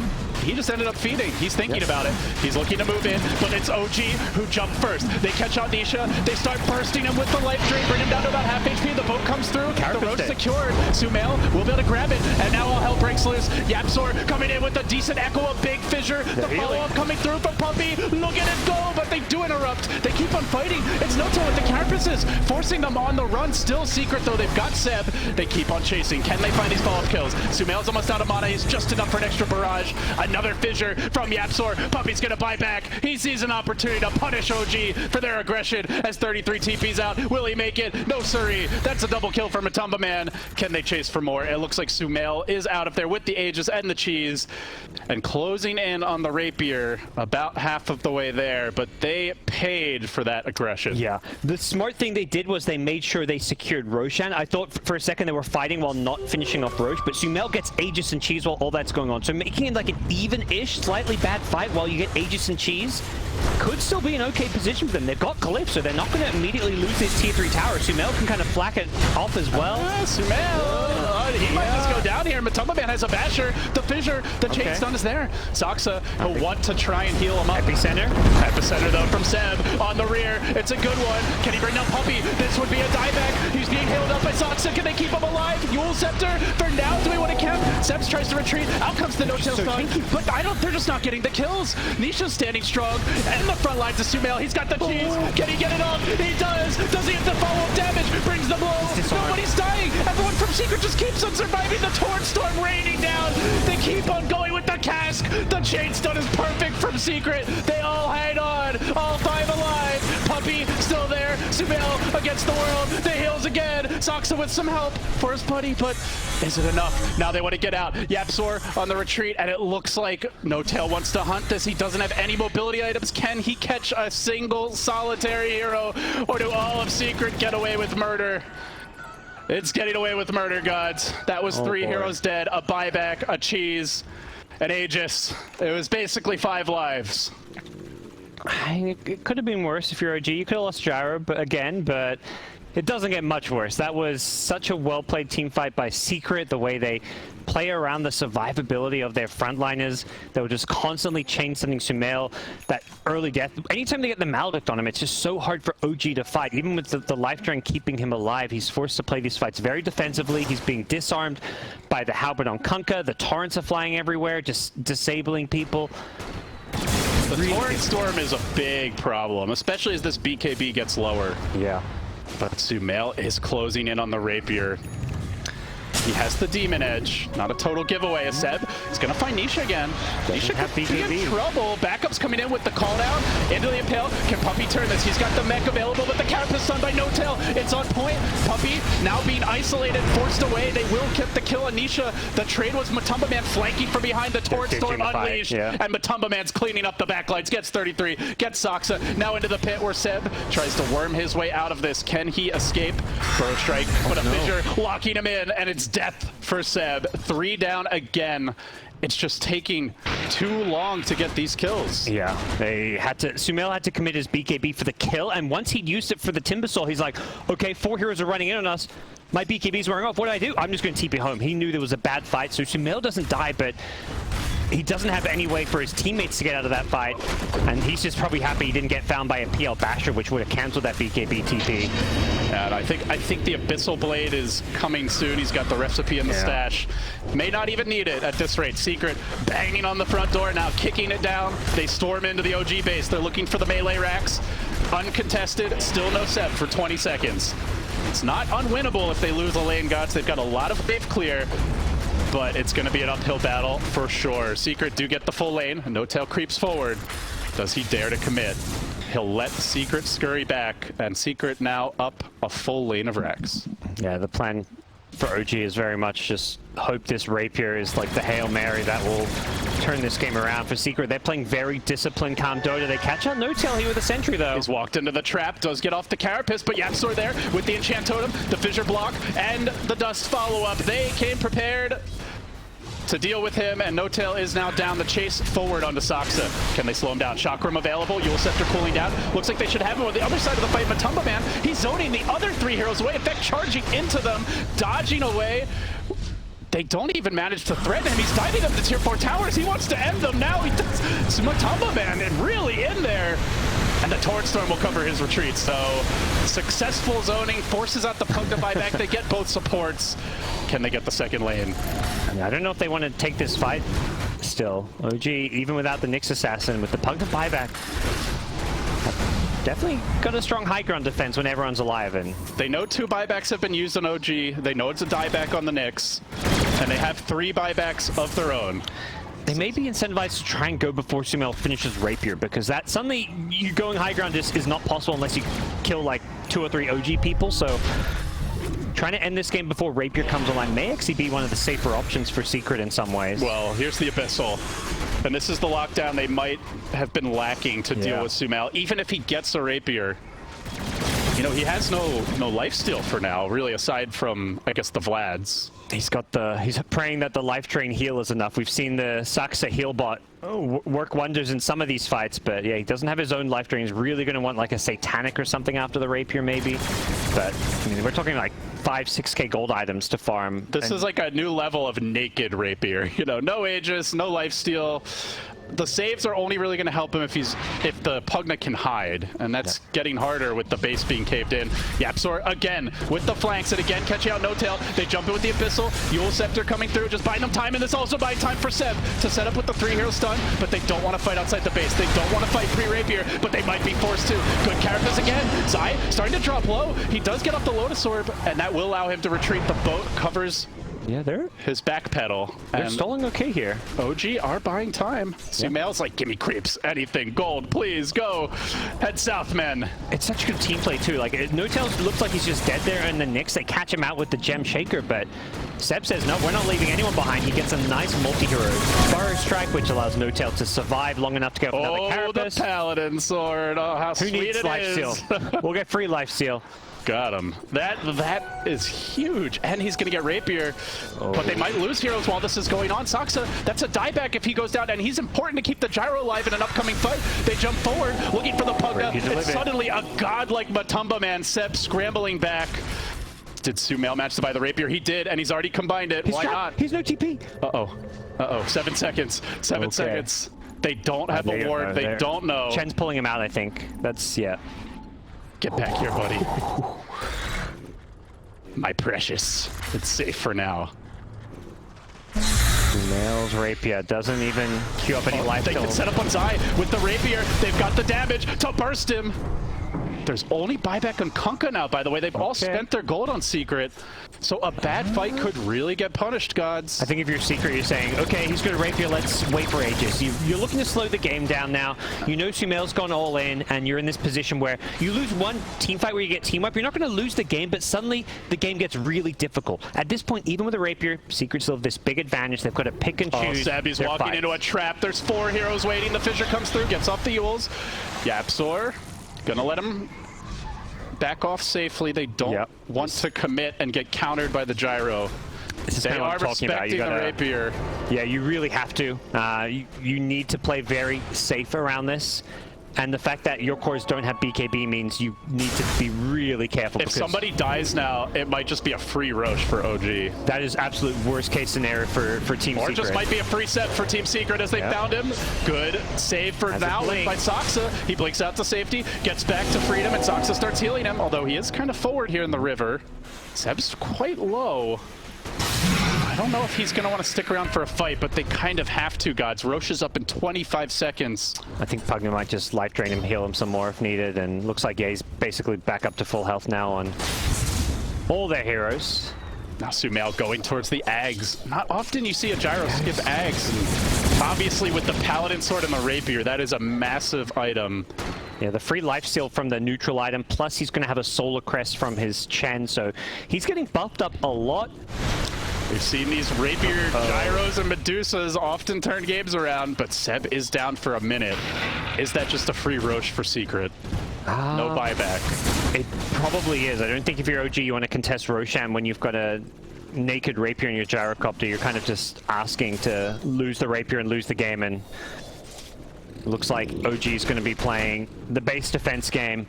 he just ended up feeding. He's thinking about it. He's looking to move in, but it's OG who jumped first. They catch out Nisha. They start bursting him with the life drain, bring him down to about half HP. The boat comes through. The road secured. SumaiL will be able to grab it, and now all hell breaks loose. YapzOr coming in with a decent echo, a big fissure. The follow-up coming through from Puppey. Look at it go, but they do interrupt. They keep on fighting. It's Noto with the carapaces, forcing them on the run. Still Secret, though. They've got Seb. They keep on chasing. Can they find these follow-up kills? SumaiL's almost out of mana. He's just enough for an extra barrage. Another fissure from YapzOr. Puppey's gonna buy back. He sees an opportunity to punish OG for their aggression as 33 TP's out. Will he make it? No siree. That's a double kill for Matumbaman. Can they chase for more? It looks like SumaiL is out of there with the Aegis and the cheese and closing in on the Rapier, about half of the way there, but they paid for that aggression. Yeah. The smart thing they did was they made sure they secured Roshan. I thought for a second they were fighting while not finishing off Roche, but SumaiL gets Aegis and cheese while all that's going on. So making it like an even-ish, slightly bad fight while you get Aegis and cheese could still be an okay position for them. They've got Glyph, so they're not going to immediately lose this tier 3 tower. SumaiL can kind of flack it off as well. SumaiL, he might just go down here. Matumbaman has a basher. The fissure, the chain stun is there. Saksa will want to try and heal him up. Epicenter though from Seb on the rear. It's a good one. Can he bring down Puppey? This would be a dieback. He's being healed up by Saksa. Can they keep him alive? Yule Scepter for now. Do we want to camp? Sebs tries to retreat. Out comes the no-tail stun. But they're just not getting the kills. Nisha's standing strong. And the front lines of SumaiL. He's got the cheese. Can he get it off? He does. Does he have the follow-up damage? Brings the blow. Nobody's dying. Everyone from Secret just keeps on surviving. The Torrent Storm raining down. They keep on going with the cask. The chain stun is perfect from Secret. They all hang on. All 5 alive. Puppey still there. SumaiL against the world. The heals again. Saksa with some help for his buddy, but is it enough? Now they want to get out. YapzOr on the retreat, and it looks like No-Tail wants to hunt this. He doesn't have any mobility items. Can he catch a single solitary hero, or do all of Secret get away with murder? It's getting away with murder, gods. That was 3 heroes dead, a buyback, a cheese, an Aegis. It was basically 5 lives. It could have been worse if you're OG. You could have lost Gyro, but it doesn't get much worse. That was such a well-played team fight by Secret, the way they play around the survivability of their frontliners. They were just constantly chain-stunning SumaiL. That early death, anytime they get the Maledict on him, it's just so hard for OG to fight. Even with the life drain keeping him alive, he's forced to play these fights very defensively. He's being disarmed by the Halberd on Kunkka. The torrents are flying everywhere, just disabling people. The Torrent Storm is a big problem, especially as this BKB gets lower. Yeah. But SumaiL is closing in on the Rapier. He has the Demon Edge. Not a total giveaway. A Seb is going to find Nisha again. Nisha could be in trouble. Backup's coming in with the call down. Into the Impale. Can Puppey turn this? He's got the mech available, but the Carapace stun by No-Tail. It's on point. Puppey now being isolated, forced away. They will get the kill on Nisha. The trade was Matumbaman flanking from behind the Torrent Storm unleashed. And Matumbaman's cleaning up the backlines. Gets 33. Gets Saksa. Now into the pit where Seb tries to worm his way out of this. Can he escape? Burrow strike. But a fissure locking him in, and it's death for Seb. 3 down again. It's just taking too long to get these kills. Yeah, SumaiL had to commit his BKB for the kill, and once he'd used it for the Timbersaw, he's like, okay, 4 heroes are running in on us. My BKB's wearing off. What do I do? I'm just going to TP home. He knew there was a bad fight, so SumaiL doesn't die, but he doesn't have any way for his teammates to get out of that fight, and he's just probably happy he didn't get found by a PL Basher, which would have canceled that BKB TP. And I think the Abyssal Blade is coming soon. He's got the recipe in the stash. May not even need it at this rate. Secret banging on the front door, now kicking it down. They storm into the OG base. They're looking for the melee racks. Uncontested, still no Seb for 20 seconds. It's not unwinnable if they lose a lane, gods. They've got a lot of wave clear, but it's going to be an uphill battle for sure. Secret do get the full lane. No-Tail creeps forward. Does he dare to commit? He'll let Secret scurry back, and Secret now up a full lane of Rex. Yeah, the plan for OG is very much just hope this Rapier is like the Hail Mary that will turn this game around for Secret. They're playing very disciplined, calm Dota. They catch out No-Tail here with a sentry, though. He's walked into the trap, does get off the Carapace, but YapzOr there with the Enchant Totem, the Fissure block, and the Dust follow-up. They came prepared. to deal with him, and No-Tail is now down. The chase forward onto Saksa. Can they slow him down? Chakram available. Yule Scepter cooling down. Looks like they should have him on the other side of the fight. Matumba Man, he's zoning the other 3 heroes away. In fact, charging into them, dodging away. They don't even manage to threaten him. He's diving up the tier 4 towers. He wants to end them now. He does. It's Matumba Man and really in there. And the Torrent Storm will cover his retreat. So successful zoning forces out the Pug to buy back. They get both supports. Can they get the second lane? I don't know if they want to take this fight still. OG, even without the Nyx Assassin, with the Pug to buyback, definitely got a strong high ground defense when everyone's alive. And they know 2 buybacks have been used on OG. They know it's a dieback on the Nyx. And they have 3 buybacks of their own. They may be incentivized to try and go before SumaiL finishes Rapier, because that suddenly you going high ground is not possible unless you kill like 2 or 3 OG people. So trying to end this game before Rapier comes online may actually be one of the safer options for Secret in some ways. Well, here's the Abyssal. And this is the lockdown they might have been lacking to deal with SumaiL. Even if he gets a Rapier, you know, he has no lifesteal for now, really, aside from, I guess, the Vlads. He's praying that the life drain heal is enough. We've seen the Saksa heal bot work wonders in some of these fights, but yeah, he doesn't have his own life drain. He's really going to want like a Satanic or something after the Rapier maybe. But I mean, we're talking like 5-6k gold items to farm. This is like a new level of naked Rapier. You know, no Aegis, no lifesteal. The saves are only really going to help him if the Pugna can hide, and that's getting harder with the base being caved in. YapzOr again with the flanks, and again catching out No-Tail. They jump in with the Abyssal. Yule Scepter coming through, just buying them time, and this also buying time for Seb to set up with the 3 hero stun, but they don't want to fight outside the base. They don't want to fight pre-Rapier, but they might be forced to. Good characters again. Zai starting to drop low. He does get off the Lotus Orb, and that will allow him to retreat. The boat covers his back pedal. They're stalling okay here. OG are buying time. SumaiL's like, give me creeps, anything, gold, please, go. Head south, men. It's such good team play, too. Like, No-Tail looks like he's just dead there, and the Nyx, they catch him out with the Gem Shaker, but Seb says, no, we're not leaving anyone behind. He gets a nice multi-hero Burrow Strike, which allows No-Tail to survive long enough to go for another Carapace. The Paladin Sword. Oh, how sweet it is. Who needs Lifesteal? We'll get free Lifesteal. Got him. That is huge. And he's going to get Rapier. But they might lose heroes while this is going on. Saksa, that's a dieback if he goes down. And he's important to keep the Gyro alive in an upcoming fight. They jump forward, looking for the Pugna. And suddenly a godlike Matumba Man, Seb scrambling back. Did SumaiL match to buy the Rapier? He did, and he's already combined it. Why not? He's no TP. Uh-oh. 7 seconds. 7 seconds. They don't have a ward. They don't know. Chen's pulling him out, I think. That's, Get back here, buddy. My precious. It's safe for now. SumaiL's Rapier doesn't even queue up any life. They can set up on Zai with the Rapier. They've got the damage to burst him. There's only buyback on Kunkka now, by the way. They've all spent their gold on Secret. So a bad fight could really get punished, gods. I think if you're Secret, you're saying, okay, he's going to Rapier, let's wait for Aegis. You're looking to slow the game down now. You know SumaiL's gone all in, and you're in this position where you lose one team fight where you get team wipe. You're not going to lose the game, but suddenly the game gets really difficult. At this point, even with a Rapier, Secret still have this big advantage. They've got to pick and choose. Seb, he's walking into a trap. There's 4 heroes waiting. The Fissure comes through, gets off the Yules. YapzOr, gonna let him back off safely. They don't want to commit and get countered by the Gyro. This is they are respecting the Rapier. Yeah, you really have to. You need to play very safe around this. And the fact that your cores don't have BKB means you need to be really careful. If somebody dies now, it might just be a free Roche for OG. That is absolute worst case scenario for Team Secret. Or just might be a free set for Team Secret as they found him. Good save for now by Saksa. He blinks out to safety, gets back to freedom, and Saksa starts healing him, although he is kind of forward here in the river. Seb's quite low. I don't know if he's going to want to stick around for a fight, but they kind of have to, gods. Roche is up in 25 seconds. I think Pugna might just life drain him, heal him some more if needed, and looks like, he's basically back up to full health now on all their heroes. Now SumaiL going towards the Ags. Not often you see a Gyro skip Ags, and obviously with the Paladin Sword and the Rapier, that is a massive item. Yeah, the free lifesteal from the neutral item, plus he's going to have a Solar Crest from his Chen, so he's getting buffed up a lot. We've seen these Rapier Gyros and Medusas often turn games around, but Seb is down for a minute. Is that just a free Roche for Secret? No buyback. It probably is. I don't think if you're OG you want to contest Roshan when you've got a naked Rapier in your Gyrocopter, you're kind of just asking to lose the Rapier and lose the game, and looks like OG is going to be playing the base defense game.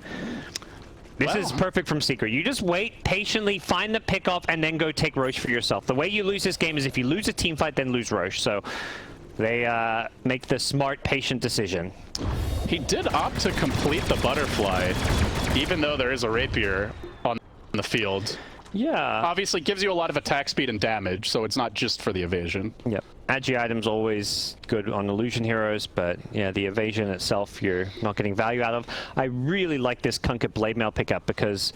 This is perfect from Secret. You just wait, patiently find the pickoff, and then go take Roche for yourself. The way you lose this game is if you lose a team fight, then lose Roche. So they make the smart, patient decision. He did opt to complete the butterfly, even though there is a Rapier on the field. Yeah. Obviously gives you a lot of attack speed and damage, so it's not just for the evasion. Yep. Agi items always good on illusion heroes, but yeah, the evasion itself you're not getting value out of. I really like this Kunkka blade mail pickup because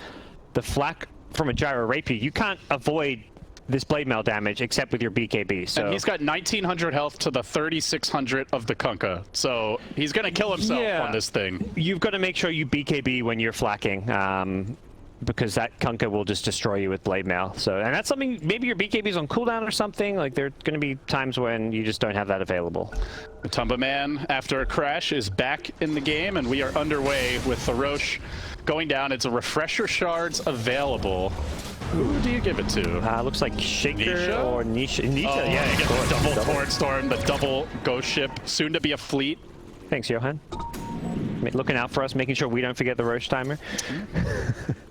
the flak from a Gyro Rapier, you can't avoid this blade mail damage except with your BKB. So and he's got 1900 health to the 3600 of the Kunkka, so he's gonna kill himself on this thing. You've got to make sure you BKB when you're flacking. Because that Kunkka will just destroy you with blade mail. So, and that's something, maybe your BKB's on cooldown or something. Like, there are going to be times when you just don't have that available. Matumba Man, after a crash, is back in the game, and we are underway with the Roche going down. It's a refresher shards available. Who do you give it to? Looks like Shaker Nisha? or Nisha. Nisha, Oh, yeah. you get the double Torrent Storm, the double ghost ship, soon to be a fleet. Thanks, Johan. Looking out for us, making sure we don't forget the Roche timer.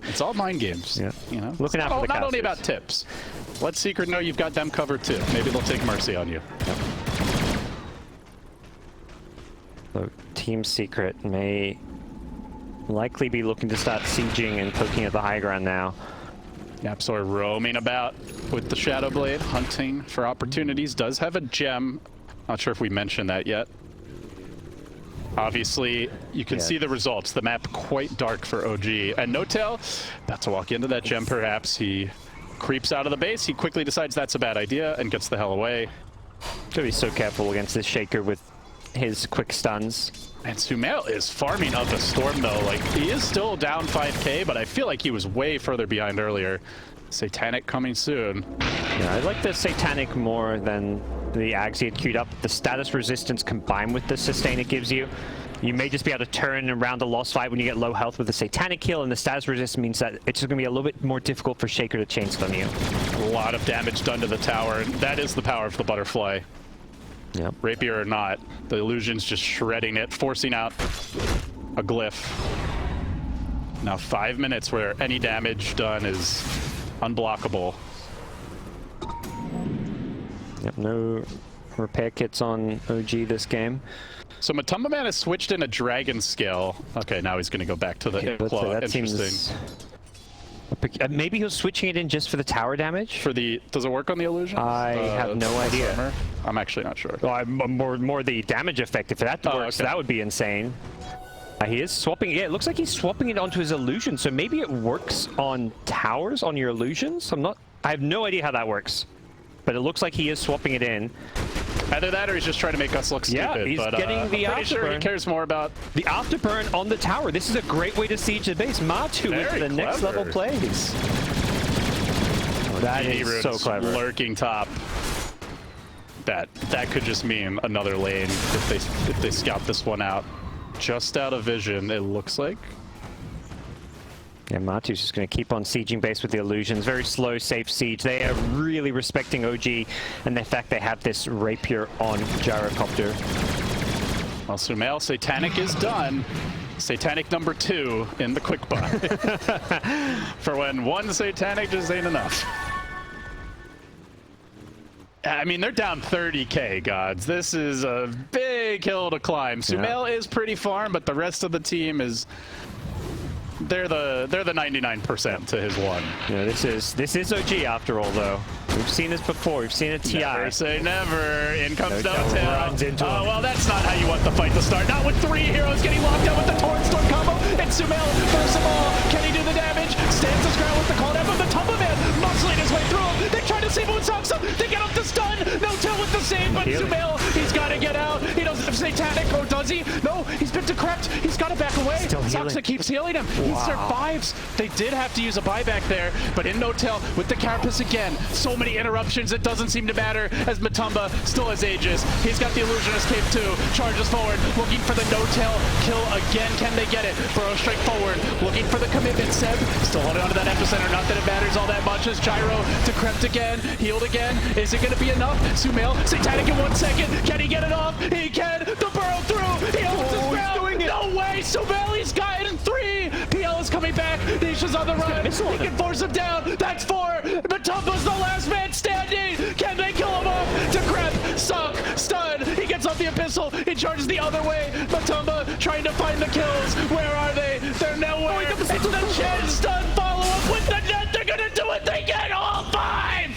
It's all mind games. Yeah. You know? Looking out for the not only casters. about tips. Let Secret know you've got them covered too. Maybe they'll take mercy on you. Yep. So Team Secret may likely be looking to start sieging and poking at the high ground now. Yapsor roaming about with the Shadow Blade, hunting for opportunities. Does have a gem. Not sure if we mentioned that yet. Obviously, you can see the results. The map quite dark for OG. And No-Tail, about to walk into that gem perhaps. He creeps out of the base. He quickly decides that's a bad idea and gets the hell away. Gotta be so careful against this Shaker with his quick stuns. And SumaiL is farming up a storm though. Like, he is still down 5k, but I feel like he was way further behind earlier. Satanic coming soon. Yeah, I like the Satanic more than the Ags he had queued up. The status resistance combined with the sustain it gives you. You may just be able to turn around the lost fight when you get low health with the Satanic kill, and the status resistance means that it's just going to be a little bit more difficult for Shaker to chain stun you. A lot of damage done to the tower, and that is the power of the butterfly. Yep. Rapier or not, the illusion's just shredding it, forcing out a glyph. Now 5 minutes where any damage done is unblockable. Yep, no repair kits on OG this game. So Matumba Man has switched in a dragon scale. Okay, now he's going to go back to the claw. That Interesting. seems... Maybe he was switching it in just for the tower damage? For the, does it work on the illusion? I have no idea. Summer? I'm actually not sure. Well, more the damage effect. If that works, okay. that would be insane. He is swapping. Yeah, it looks like he's swapping it onto his illusion. So maybe it works on towers on your illusions. I have no idea how that works, but it looks like he is swapping it in. Either that or he's just trying to make us look stupid. Yeah, he's getting the I'm pretty sure he cares more about the afterburn on the tower. This is a great way to siege the base. Matu with the next level plays. Oh, that is so clever. Lurking top. That could just mean another lane if they scout this one out. Just out of vision, it looks like. Yeah, Matu's just going to keep on sieging base with the illusions. Very slow, safe siege. They are really respecting OG and the fact they have this Rapier on Gyrocopter. Well, SumaiL, Satanic is done. Satanic number 2 in the quick buy. For when one Satanic just ain't enough. I mean, they're down 30k, gods. This is a big hill to climb. SumaiL is pretty farm, but the rest of the team is... They're the 99% to his 1. Yeah, this is OG after all, though. We've seen this before. We've seen a TI. Never say never. In comes No-Tail runs into him. Well, that's not how you want the fight to start. Not with 3 heroes getting locked out with the Torrent Storm combo. And SumaiL, first of all, can he do the damage? Stands his ground with the call down from the Matumba Man, muscling his way through him. They try to save him with Soxa. They get up the stun. No-Tail with the save, but SumaiL, he's got to get out. He doesn't have Satanic, or does he? No, he's been decrepit. He's got to back away. Soxa keeps healing him. He survives. They did have to use a buyback there, but in No-Tail with the Carapace again. So many interruptions, it doesn't seem to matter as Matumba still has Aegis. He's got the Illusion Escape too. Charges forward, looking for the No-Tail kill again. Can they get it? Burrow straight forward, looking for the commitment. Seb still holding on to that epicenter, not that it matters all that much as Gyro decrept again, healed again. Is it going to be enough? SumaiL, Satanic in 1 second. Can he get it off? He can. The burrow through. He holds his ground. No way. SumaiL, he's got it in 3. PL is coming back. Nisha's on the run. He can force him down. That's 4. Matumba's the last man standing. Can they kill him off? Decrep, suck, stun. He gets off the Abyssal. He charges the other way. Matumba trying to find the kills. Where are they? They're nowhere. It's the Chen stun follow up with the net. They're gonna do it. They get all 5.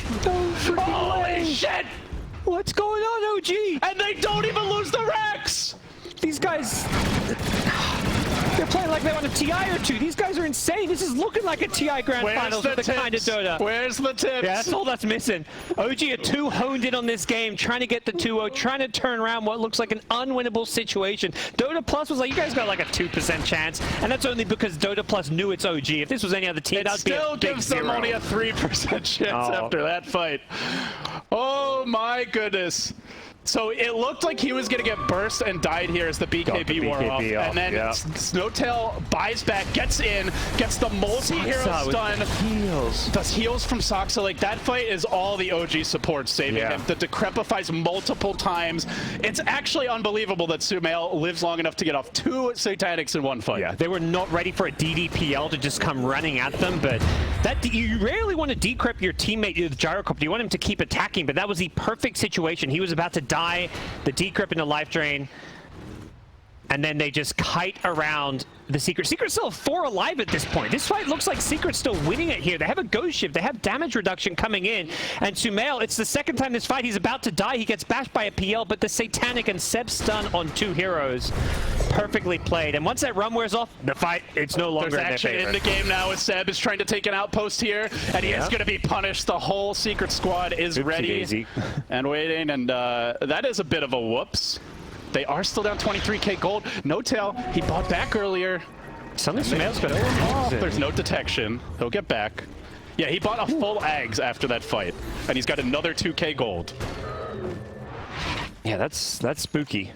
Holy shit. What's going on, OG? And they don't even lose the Rex. These guys, they're playing like they want a TI or 2. These guys are insane. This is looking like a TI Grand Finals with the kind of Dota. Where's the tips? Yeah, that's all that's missing. OG are too honed in on this game, trying to get the 2-0, trying to turn around what looks like an unwinnable situation. Dota Plus was like, you guys got like a 2% chance, and that's only because Dota Plus knew it's OG. If this was any other team, that'd be a big 0. It still gives them only a 3% chance after that fight. Oh my goodness. So it looked like he was going to get burst and died here as the BKB wore off. And then SnowTail buys back, gets in, gets the multi-hero stun. Does heals from Saksa. Like, that fight is all the OG support saving him. The decrepifies multiple times. It's actually unbelievable that SumaiL lives long enough to get off 2 Satanics in 1 fight. Yeah, they were not ready for a DDPL to just come running at them, but that you rarely want to decrypt your teammate with Gyrocopter. You want him to keep attacking, but that was the perfect situation. He was about to die, the decrypt into life drain, and then they just kite around the Secret. Secret's still 4 alive at this point. This fight looks like Secret's still winning it here. They have a ghost shift. They have damage reduction coming in. And SumaiL, it's the second time this fight. He's about to die. He gets bashed by a PL, but the Satanic and Seb stun on 2 heroes. Perfectly played. And once that run wears off, the fight, it's no longer in their favor. There's action in the game now as Seb is trying to take an outpost here, and he is going to be punished. The whole Secret squad is ready and waiting, and that is a bit of a whoops. They are still down 23k gold. No tail. He bought back earlier. Something SumaiL's got There's no detection. He'll get back. Yeah, he bought a full Ags after that fight, and he's got another 2k gold. Yeah, that's spooky.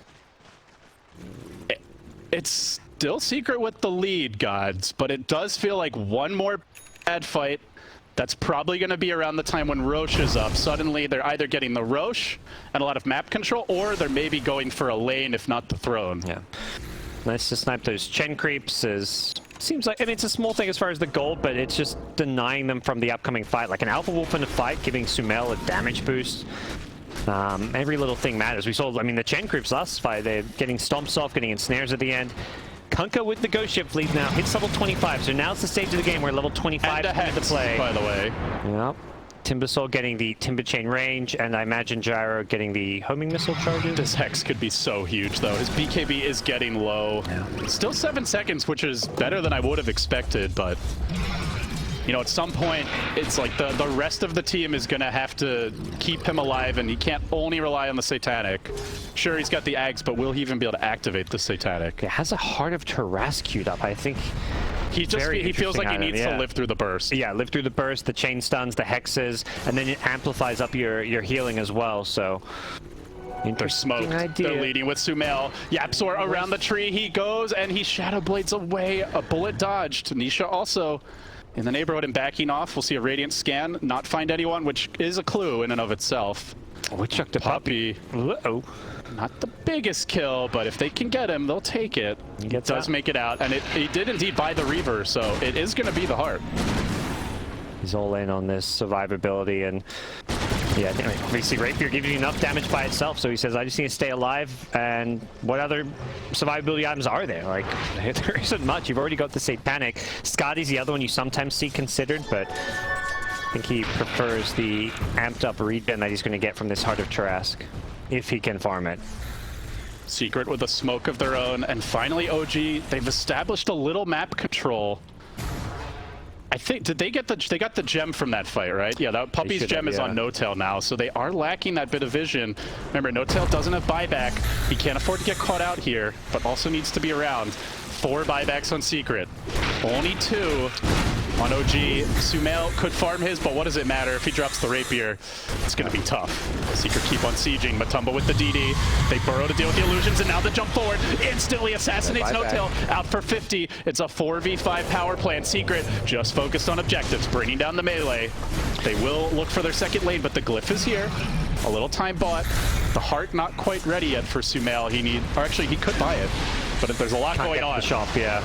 It's still Secret with the lead, gods, but it does feel like one more bad fight. That's probably going to be around the time when Roche is up. Suddenly, they're either getting the Roche and a lot of map control, or they're maybe going for a lane, if not the throne. Yeah. Nice to snipe those Chen creeps. Seems like, I mean, it's a small thing as far as the gold, but it's just denying them from the upcoming fight. Like an Alpha Wolf in a fight, giving SumaiL a damage boost. Every little thing matters. We saw, I mean, the Chen creeps last fight, they're getting stomps off, getting ensnares at the end. Kunkka with the Ghost Ship lead now hits level 25, so now's the stage of the game where level 25 is into play. By the way. Yep. Timbersaw getting the Timber Chain range, and I imagine Gyro getting the homing missile charges. This Hex could be so huge, though. His BKB is getting low. Yeah. Still 7 seconds, which is better than I would have expected, but you know, at some point, it's like the rest of the team is going to have to keep him alive, and he can't only rely on the Satanic. Sure, he's got the Ags, but will he even be able to activate the Satanic? It has a Heart of Taras queued up, I think. He feels like he needs to live through the burst. Yeah, live through the burst, the chain stuns, the hexes, and then it amplifies up your healing as well, so... They're smoked. They're leading with SumaiL. Yapzor around the tree he goes, and he Shadow Blades away. A bullet dodged. Nisha also in the neighborhood and backing off. We'll see a Radiant scan, not find anyone, which is a clue in and of itself. We chucked a puppy. Uh-oh. Not the biggest kill, but if they can get him, they'll take it. He does make it out, and he did indeed buy the Reaver, so it is going to be the heart. He's all in on this survivability, and yeah, obviously Rapier gives you enough damage by itself, so he says, I just need to stay alive, and what other survivability items are there? Like, there isn't much. You've already got the Satanic. Scotty's the other one you sometimes see considered, but I think he prefers the amped up regen that he's going to get from this Heart of Tarask, if he can farm it. Secret with a smoke of their own, and finally OG, they've established a little map control. I think, they got the gem from that fight, right? Yeah, that Puppy's gem is on No-Tail now, so they are lacking that bit of vision. Remember, No-Tail doesn't have buyback. He can't afford to get caught out here, but also needs to be around. 4 buybacks on Secret. Only 2. on OG. SumaiL could farm his, but what does it matter? If he drops the Rapier, it's going to be tough. Secret keep on sieging. Matumba with the DD. They burrow to deal with the illusions, and now the jump forward instantly assassinates No-Tail. Out for 50. It's a 4v5 power plant. Secret just focused on objectives, bringing down the melee. They will look for their second lane, but the glyph is here. A little time bought. The heart not quite ready yet for SumaiL. He could buy it, but there's a lot going on. The shop, yeah.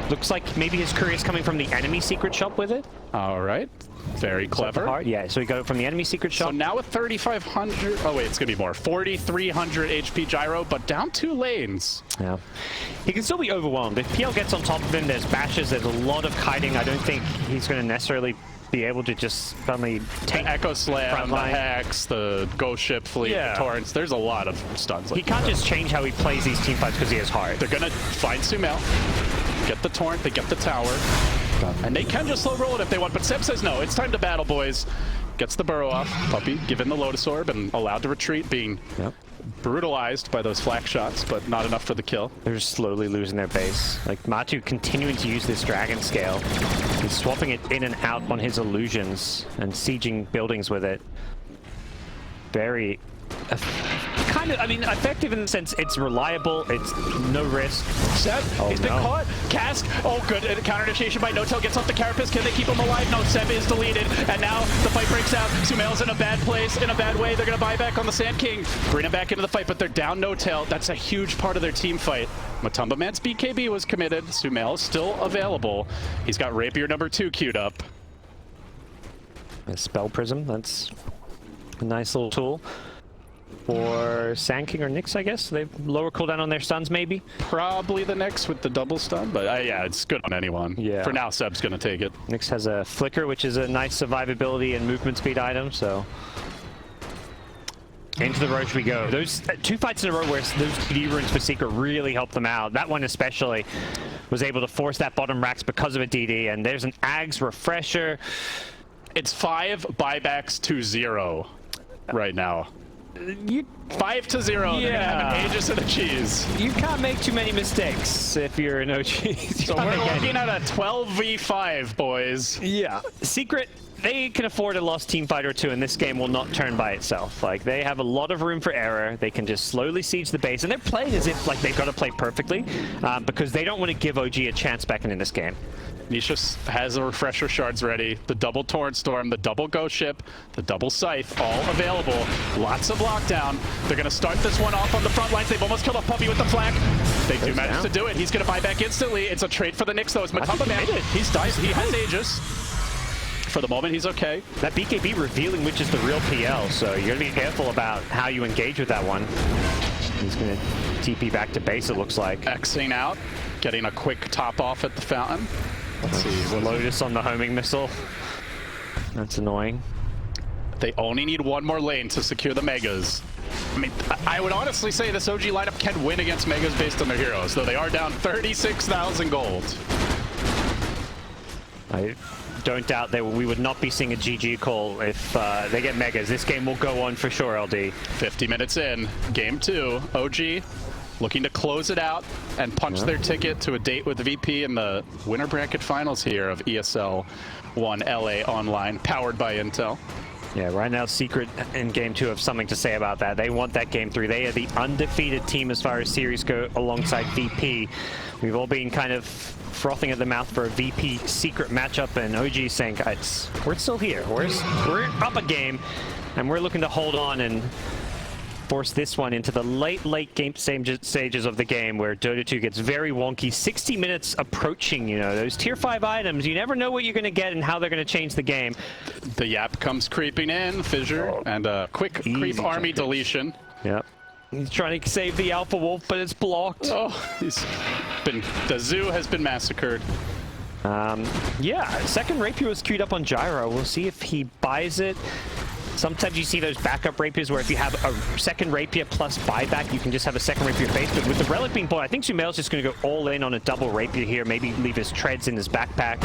Looks like maybe his courier is coming from the enemy secret shop with it. All right. Very clever. Yeah, so he got it from the enemy secret shop. So now with 3,500, oh wait, it's gonna be more. 4,300 HP Gyro, but down 2 lanes. Yeah. He can still be overwhelmed. If PL gets on top of him, there's bashes, there's a lot of kiting. I don't think he's gonna necessarily be able to just suddenly take the Echo Slam, the Hex, the Ghost Ship Fleet, the Torrents. There's a lot of stuns. He can't just change how he plays these team fights because he has heart. They're gonna find SumaiL, get the Torrent, they get the tower, and they can just slow roll it if they want, but Seb says no, it's time to battle, boys. Gets the burrow off, Puppey given the Lotus Orb and allowed to retreat, being brutalized by those flak shots, but not enough for the kill. They're just slowly losing their base. Like, Matu continuing to use this Dragon Scale. He's swapping it in and out on his illusions and sieging buildings with it. Very... kind of, I mean, effective in the sense it's reliable, it's no risk. Seb, he's been caught. Cask, oh good, counter initiation by No-Tail, gets off the Carapace. Can they keep him alive? No, Seb is deleted, and now the fight breaks out. SumaiL's in a bad place, in a bad way. They're gonna buy back on the Sand King, bring him back into the fight, but they're down No-Tail. That's a huge part of their team fight. Matumba Man's BKB was committed. SumaiL is still available. He's got Rapier #2 queued up. A Spell Prism, that's a nice little tool. For Sand King or Nyx, I guess. They have lower cooldown on their stuns, maybe. Probably the Nyx with the double stun, but yeah, it's good on anyone. Yeah. For now, Seb's going to take it. Nyx has a Flicker, which is a nice survivability and movement speed item, so... Into the Roche we go. Those 2 fights in a row where those TD runes for Secret really helped them out. That one especially was able to force that bottom racks because of a DD, and there's an Ags Refresher. It's 5 buybacks to 0 right now. 5 to 0. Yeah. They're gonna have an Aegis and a cheese. You can't make too many mistakes if you're an OG. So we're looking at a 12v5, boys. Yeah. Secret, they can afford a lost team fight or two, and this game will not turn by itself. Like, they have a lot of room for error. They can just slowly siege the base, and they're playing as if like they've got to play perfectly because they don't want to give OG a chance back in this game. Nisha has the Refresher Shards ready, the double Torrent Storm, the double Ghost Ship, the double Scythe, all available. Lots of lockdown. They're going to start this one off on the front lines. They've almost killed a Puppey with the flak. They do manage to do it. He's going to buy back instantly. It's a trade for the Nyx, though. It's Matumba Man. He's died. He has Aegis. For the moment, he's okay. That BKB revealing which is the real PL, so you're going to be careful about how you engage with that one. He's going to TP back to base, it looks like. Xing out, getting a quick top off at the fountain. Let's see. Lotus on the homing missile. That's annoying. They only need one more lane to secure the Megas. I mean, I would honestly say this OG lineup can win against Megas based on their heroes, though they are down 36,000 gold. I don't doubt that we would not be seeing a GG call if they get Megas. This game will go on for sure, LD. 50 minutes in, game 2, OG looking to close it out and punch their ticket to a date with VP in the winner bracket finals here of ESL 1 LA Online, powered by Intel. Yeah, right now Secret in game 2 have something to say about that. They want that game 3. They are the undefeated team as far as series go alongside VP. We've all been kind of frothing at the mouth for a VP Secret matchup, and OG saying we're still here. We're up a game, and we're looking to hold on and force this one into the late game stages of the game where Dota 2 gets very wonky. 60 minutes approaching, you know, those tier 5 items, you never know what you're going to get and how they're going to change the game. The Yap comes creeping in, Fissure, and a quick creep army deletion. Yep. He's trying to save the Alpha Wolf, but it's blocked. Oh, the zoo has been massacred. Yeah, second Rapier was queued up on Gyro. We'll see if he buys it. Sometimes you see those backup Rapiers where if you have a second Rapier plus buyback, you can just have a second Rapier face. But with the Relic being bought, I think SumaiL's just going to go all in on a double Rapier here, maybe leave his treads in his backpack.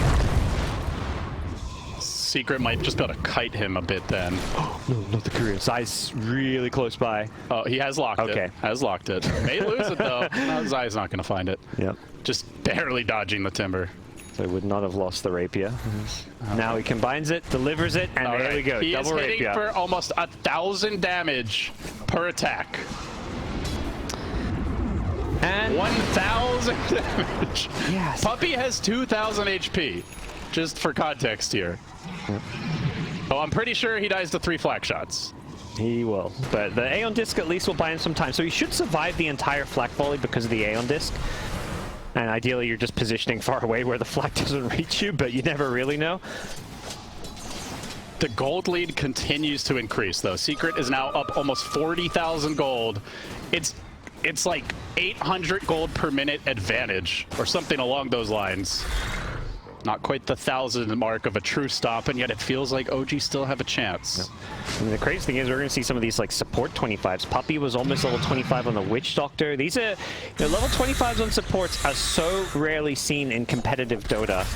Secret might just be able to kite him a bit then. Oh, no, not the courier. Zai's really close by. Oh, he has locked it. Has locked it. May lose it though. No, Zai's not going to find it. Yep. Just barely dodging the timber. So would not have lost the rapier. Now he combines it, delivers it, and there we go. He double is hitting rapier. for almost 1,000 damage per attack. And 1,000 damage. yes. Puppy has 2,000 HP, just for context here. Oh, I'm pretty sure he dies to 3 flak shots. He will. But the Aeon Disc at least will buy him some time. So he should survive the entire flak volley because of the Aeon Disc. And ideally you're just positioning far away where the flak doesn't reach you, but you never really know. The gold lead continues to increase, though. Secret is now up almost 40,000 gold. It's like 800 gold per minute advantage, or something along those lines. Not quite the 1,000 mark of a true stop, and yet it feels like OG still have a chance. Yep. And the crazy thing is we're going to see some of these like support 25s. Puppy was almost level 25 on the Witch Doctor. These are, level 25s on supports are so rarely seen in competitive Dota.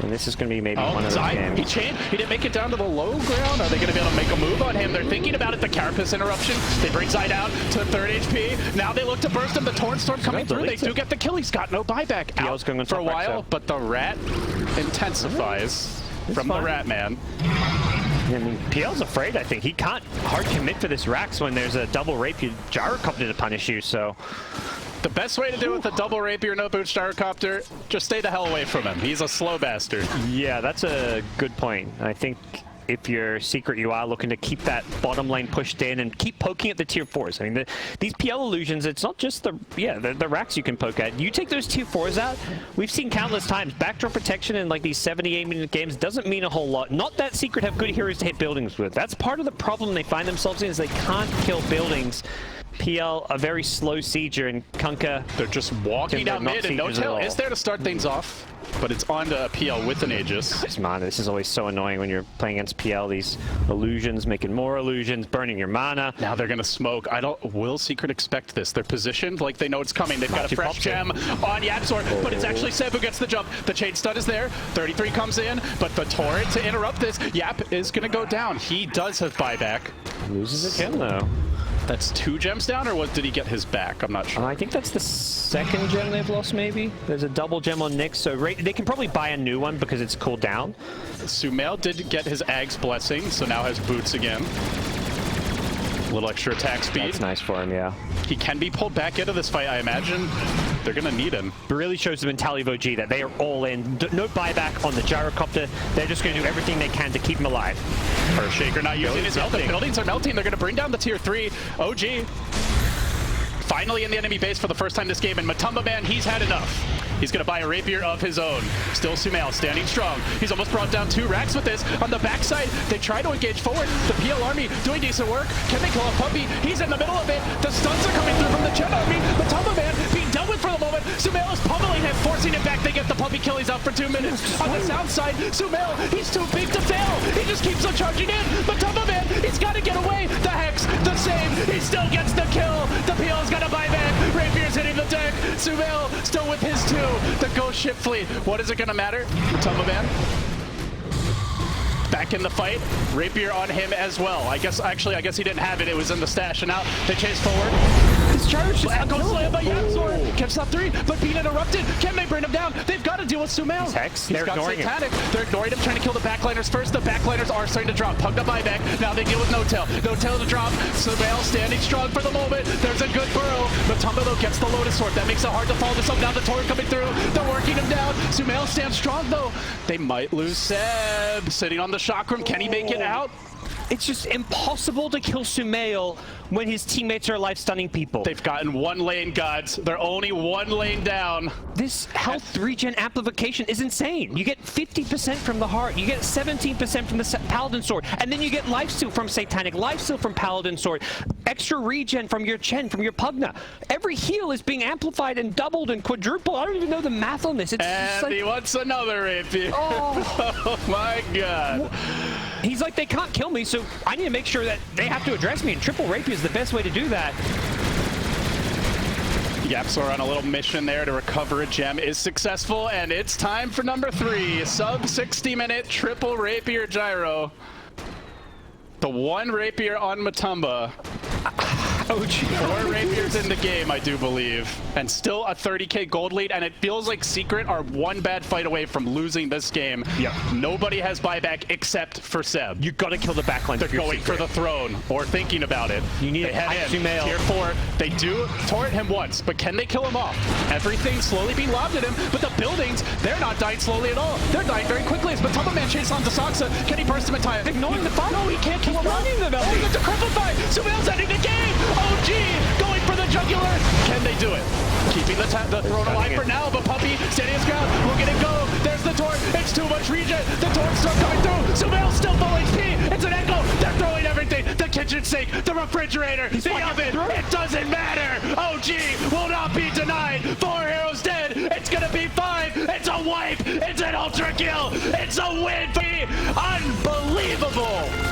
And this is going to be maybe one of those games. He didn't make it down to the low ground. Are they going to be able to make a move on him? They're thinking about it. The Carapace interruption. They bring Zai down to 3rd HP. Now they look to burst him. The Torrent Storm coming through. They do get the kill. He's got no buyback out going for a while, but the rat intensifies from the Rat Man. I mean, PL's afraid, I think. He can't hard commit to this Rax when there's a double Rapier Gyrocopter to punish you, so... The best way to do it with a double Rapier, no boots Gyrocopter, just stay the hell away from him. He's a slow bastard. Yeah, that's a good point. I think if you're Secret, you are looking to keep that bottom lane pushed in and keep poking at the tier 4s. I mean, these PL illusions, it's not just the racks you can poke at. You take those tier 4s out, we've seen countless times. Backdrop protection in like these 78-minute games doesn't mean a whole lot. Not that Secret have good heroes to hit buildings with. That's part of the problem they find themselves in, is they can't kill buildings. PL, a very slow sieger, and Kunkka... They're just walking down mid, and No Tail is there to start things off. But it's on to PL with an Aegis. Man, this is always so annoying when you're playing against PL. These illusions, making more illusions, burning your mana. Now they're gonna smoke. Will Secret expect this? They're positioned like they know it's coming. They've got a fresh gem on YapzOr, but it's actually Seb who gets the jump. The chain stun is there. 33 comes in, but the torrent to interrupt this. Yap is gonna go down. He does have buyback. Loses a kill though. That's 2 gems down, or what? Did he get his back? I'm not sure. I think that's the 2nd gem they've lost, maybe. There's a double gem on Nyx, so they can probably buy a new one because it's cooled down. SumaiL did get his Ag's blessing, so now has boots again. A little extra attack speed. That's nice for him, yeah. He can be pulled back into this fight, I imagine. They're going to need him. It really shows the mentality of OG that they are all in. No buyback on the Gyrocopter. They're just going to do everything they can to keep him alive. Shaker not using his ult. The buildings are melting. They're going to bring down the tier 3. OG finally in the enemy base for the first time this game, and Matumba Man, he's had enough. He's going to buy a rapier of his own. Still SumaiL standing strong. He's almost brought down 2 racks with this. On the backside, they try to engage forward. The PL army doing decent work. Can they kill a Puppy? He's in the middle of it. The stuns are coming through from the Jet army. Matumba Man being dealt with for the moment. SumaiL is pummeling him, forcing him back. They get the Puppy kill. He's out for 2 minutes. On the south side, SumaiL, he's too big to fail. He just keeps on charging in. Matumba Man, he's got to get away. The Hex, the save. He still gets the kill. The PL's got to buy back. Rapier's hitting the deck. SumaiL still with his 2. The Ghost Ship Fleet. What is it going to matter? Matumba Man back in the fight. Rapier on him as well. I guess he didn't have it. It was in the stash, and now they chase forward. This charge goes slammed by YapzOr. Kept up 3, but being interrupted. Can they bring him down? They've got to deal with SumaiL. He's got Satanic. They're ignoring him, trying to kill the backliners first. The backliners are starting to drop. Pug to buyback. Now they deal with No Tail. No Tail to drop. SumaiL standing strong for the moment. There's a good burrow. Matumba though gets the Lotus Sword. That makes it hard to follow this up. Now the Torrent coming through. They're working him down. SumaiL stands strong though. They might lose Seb. Sitting on the chakram. Can he make it out? It's just impossible to kill SumaiL when his teammates are life stunning people. They've gotten 1 lane, gods. They're only 1 lane down. This health regen amplification is insane. You get 50% from the heart, you get 17% from the Paladin Sword, and then you get lifesteal from Satanic, lifesteal from Paladin Sword, extra regen from your Chen, from your Pugna. Every heal is being amplified and doubled and quadrupled. I don't even know the math on this. It's and like, he wants another rapier. Oh my god. He's like, they can't kill me, so I need to make sure that they have to address me, and triple rapier is the best way to do that. YapzOr on a little mission there to recover a gem is successful, and it's time for number 3. Sub 60-minute triple rapier gyro. The 1 rapier on Matumba. OG. 4 Rapiers in the game, I do believe. And still a 30k gold lead, and it feels like Secret are one bad fight away from losing this game. Yep. Nobody has buyback except for Seb. You gotta kill the backline. They're going for the throne, or thinking about it. You need they a head in. SumaiL. Tier 4, they do torrent him once, but can they kill him off? Everything slowly being lobbed at him, but the buildings, they're not dying slowly at all. They're dying very quickly. As Matama Man chases on Desaxa. Can he burst him in time? Ignoring the fire. No, he can't kill him off. running them, Oh, it's a cripple fight. SumaiL's ending the game. OG going for the jugular. Can they do it? Keeping the throne alive for now, but Puppy standing his ground. Look at it go. There's the torch. It's too much regen. The torch still coming through. SumaiL's still full HP. It's an echo. They're throwing everything. The kitchen sink, the refrigerator, the oven. It doesn't matter. OG will not be denied. 4 heroes dead. It's gonna be 5. It's a wipe. It's an ultra kill. It's a win. Unbelievable.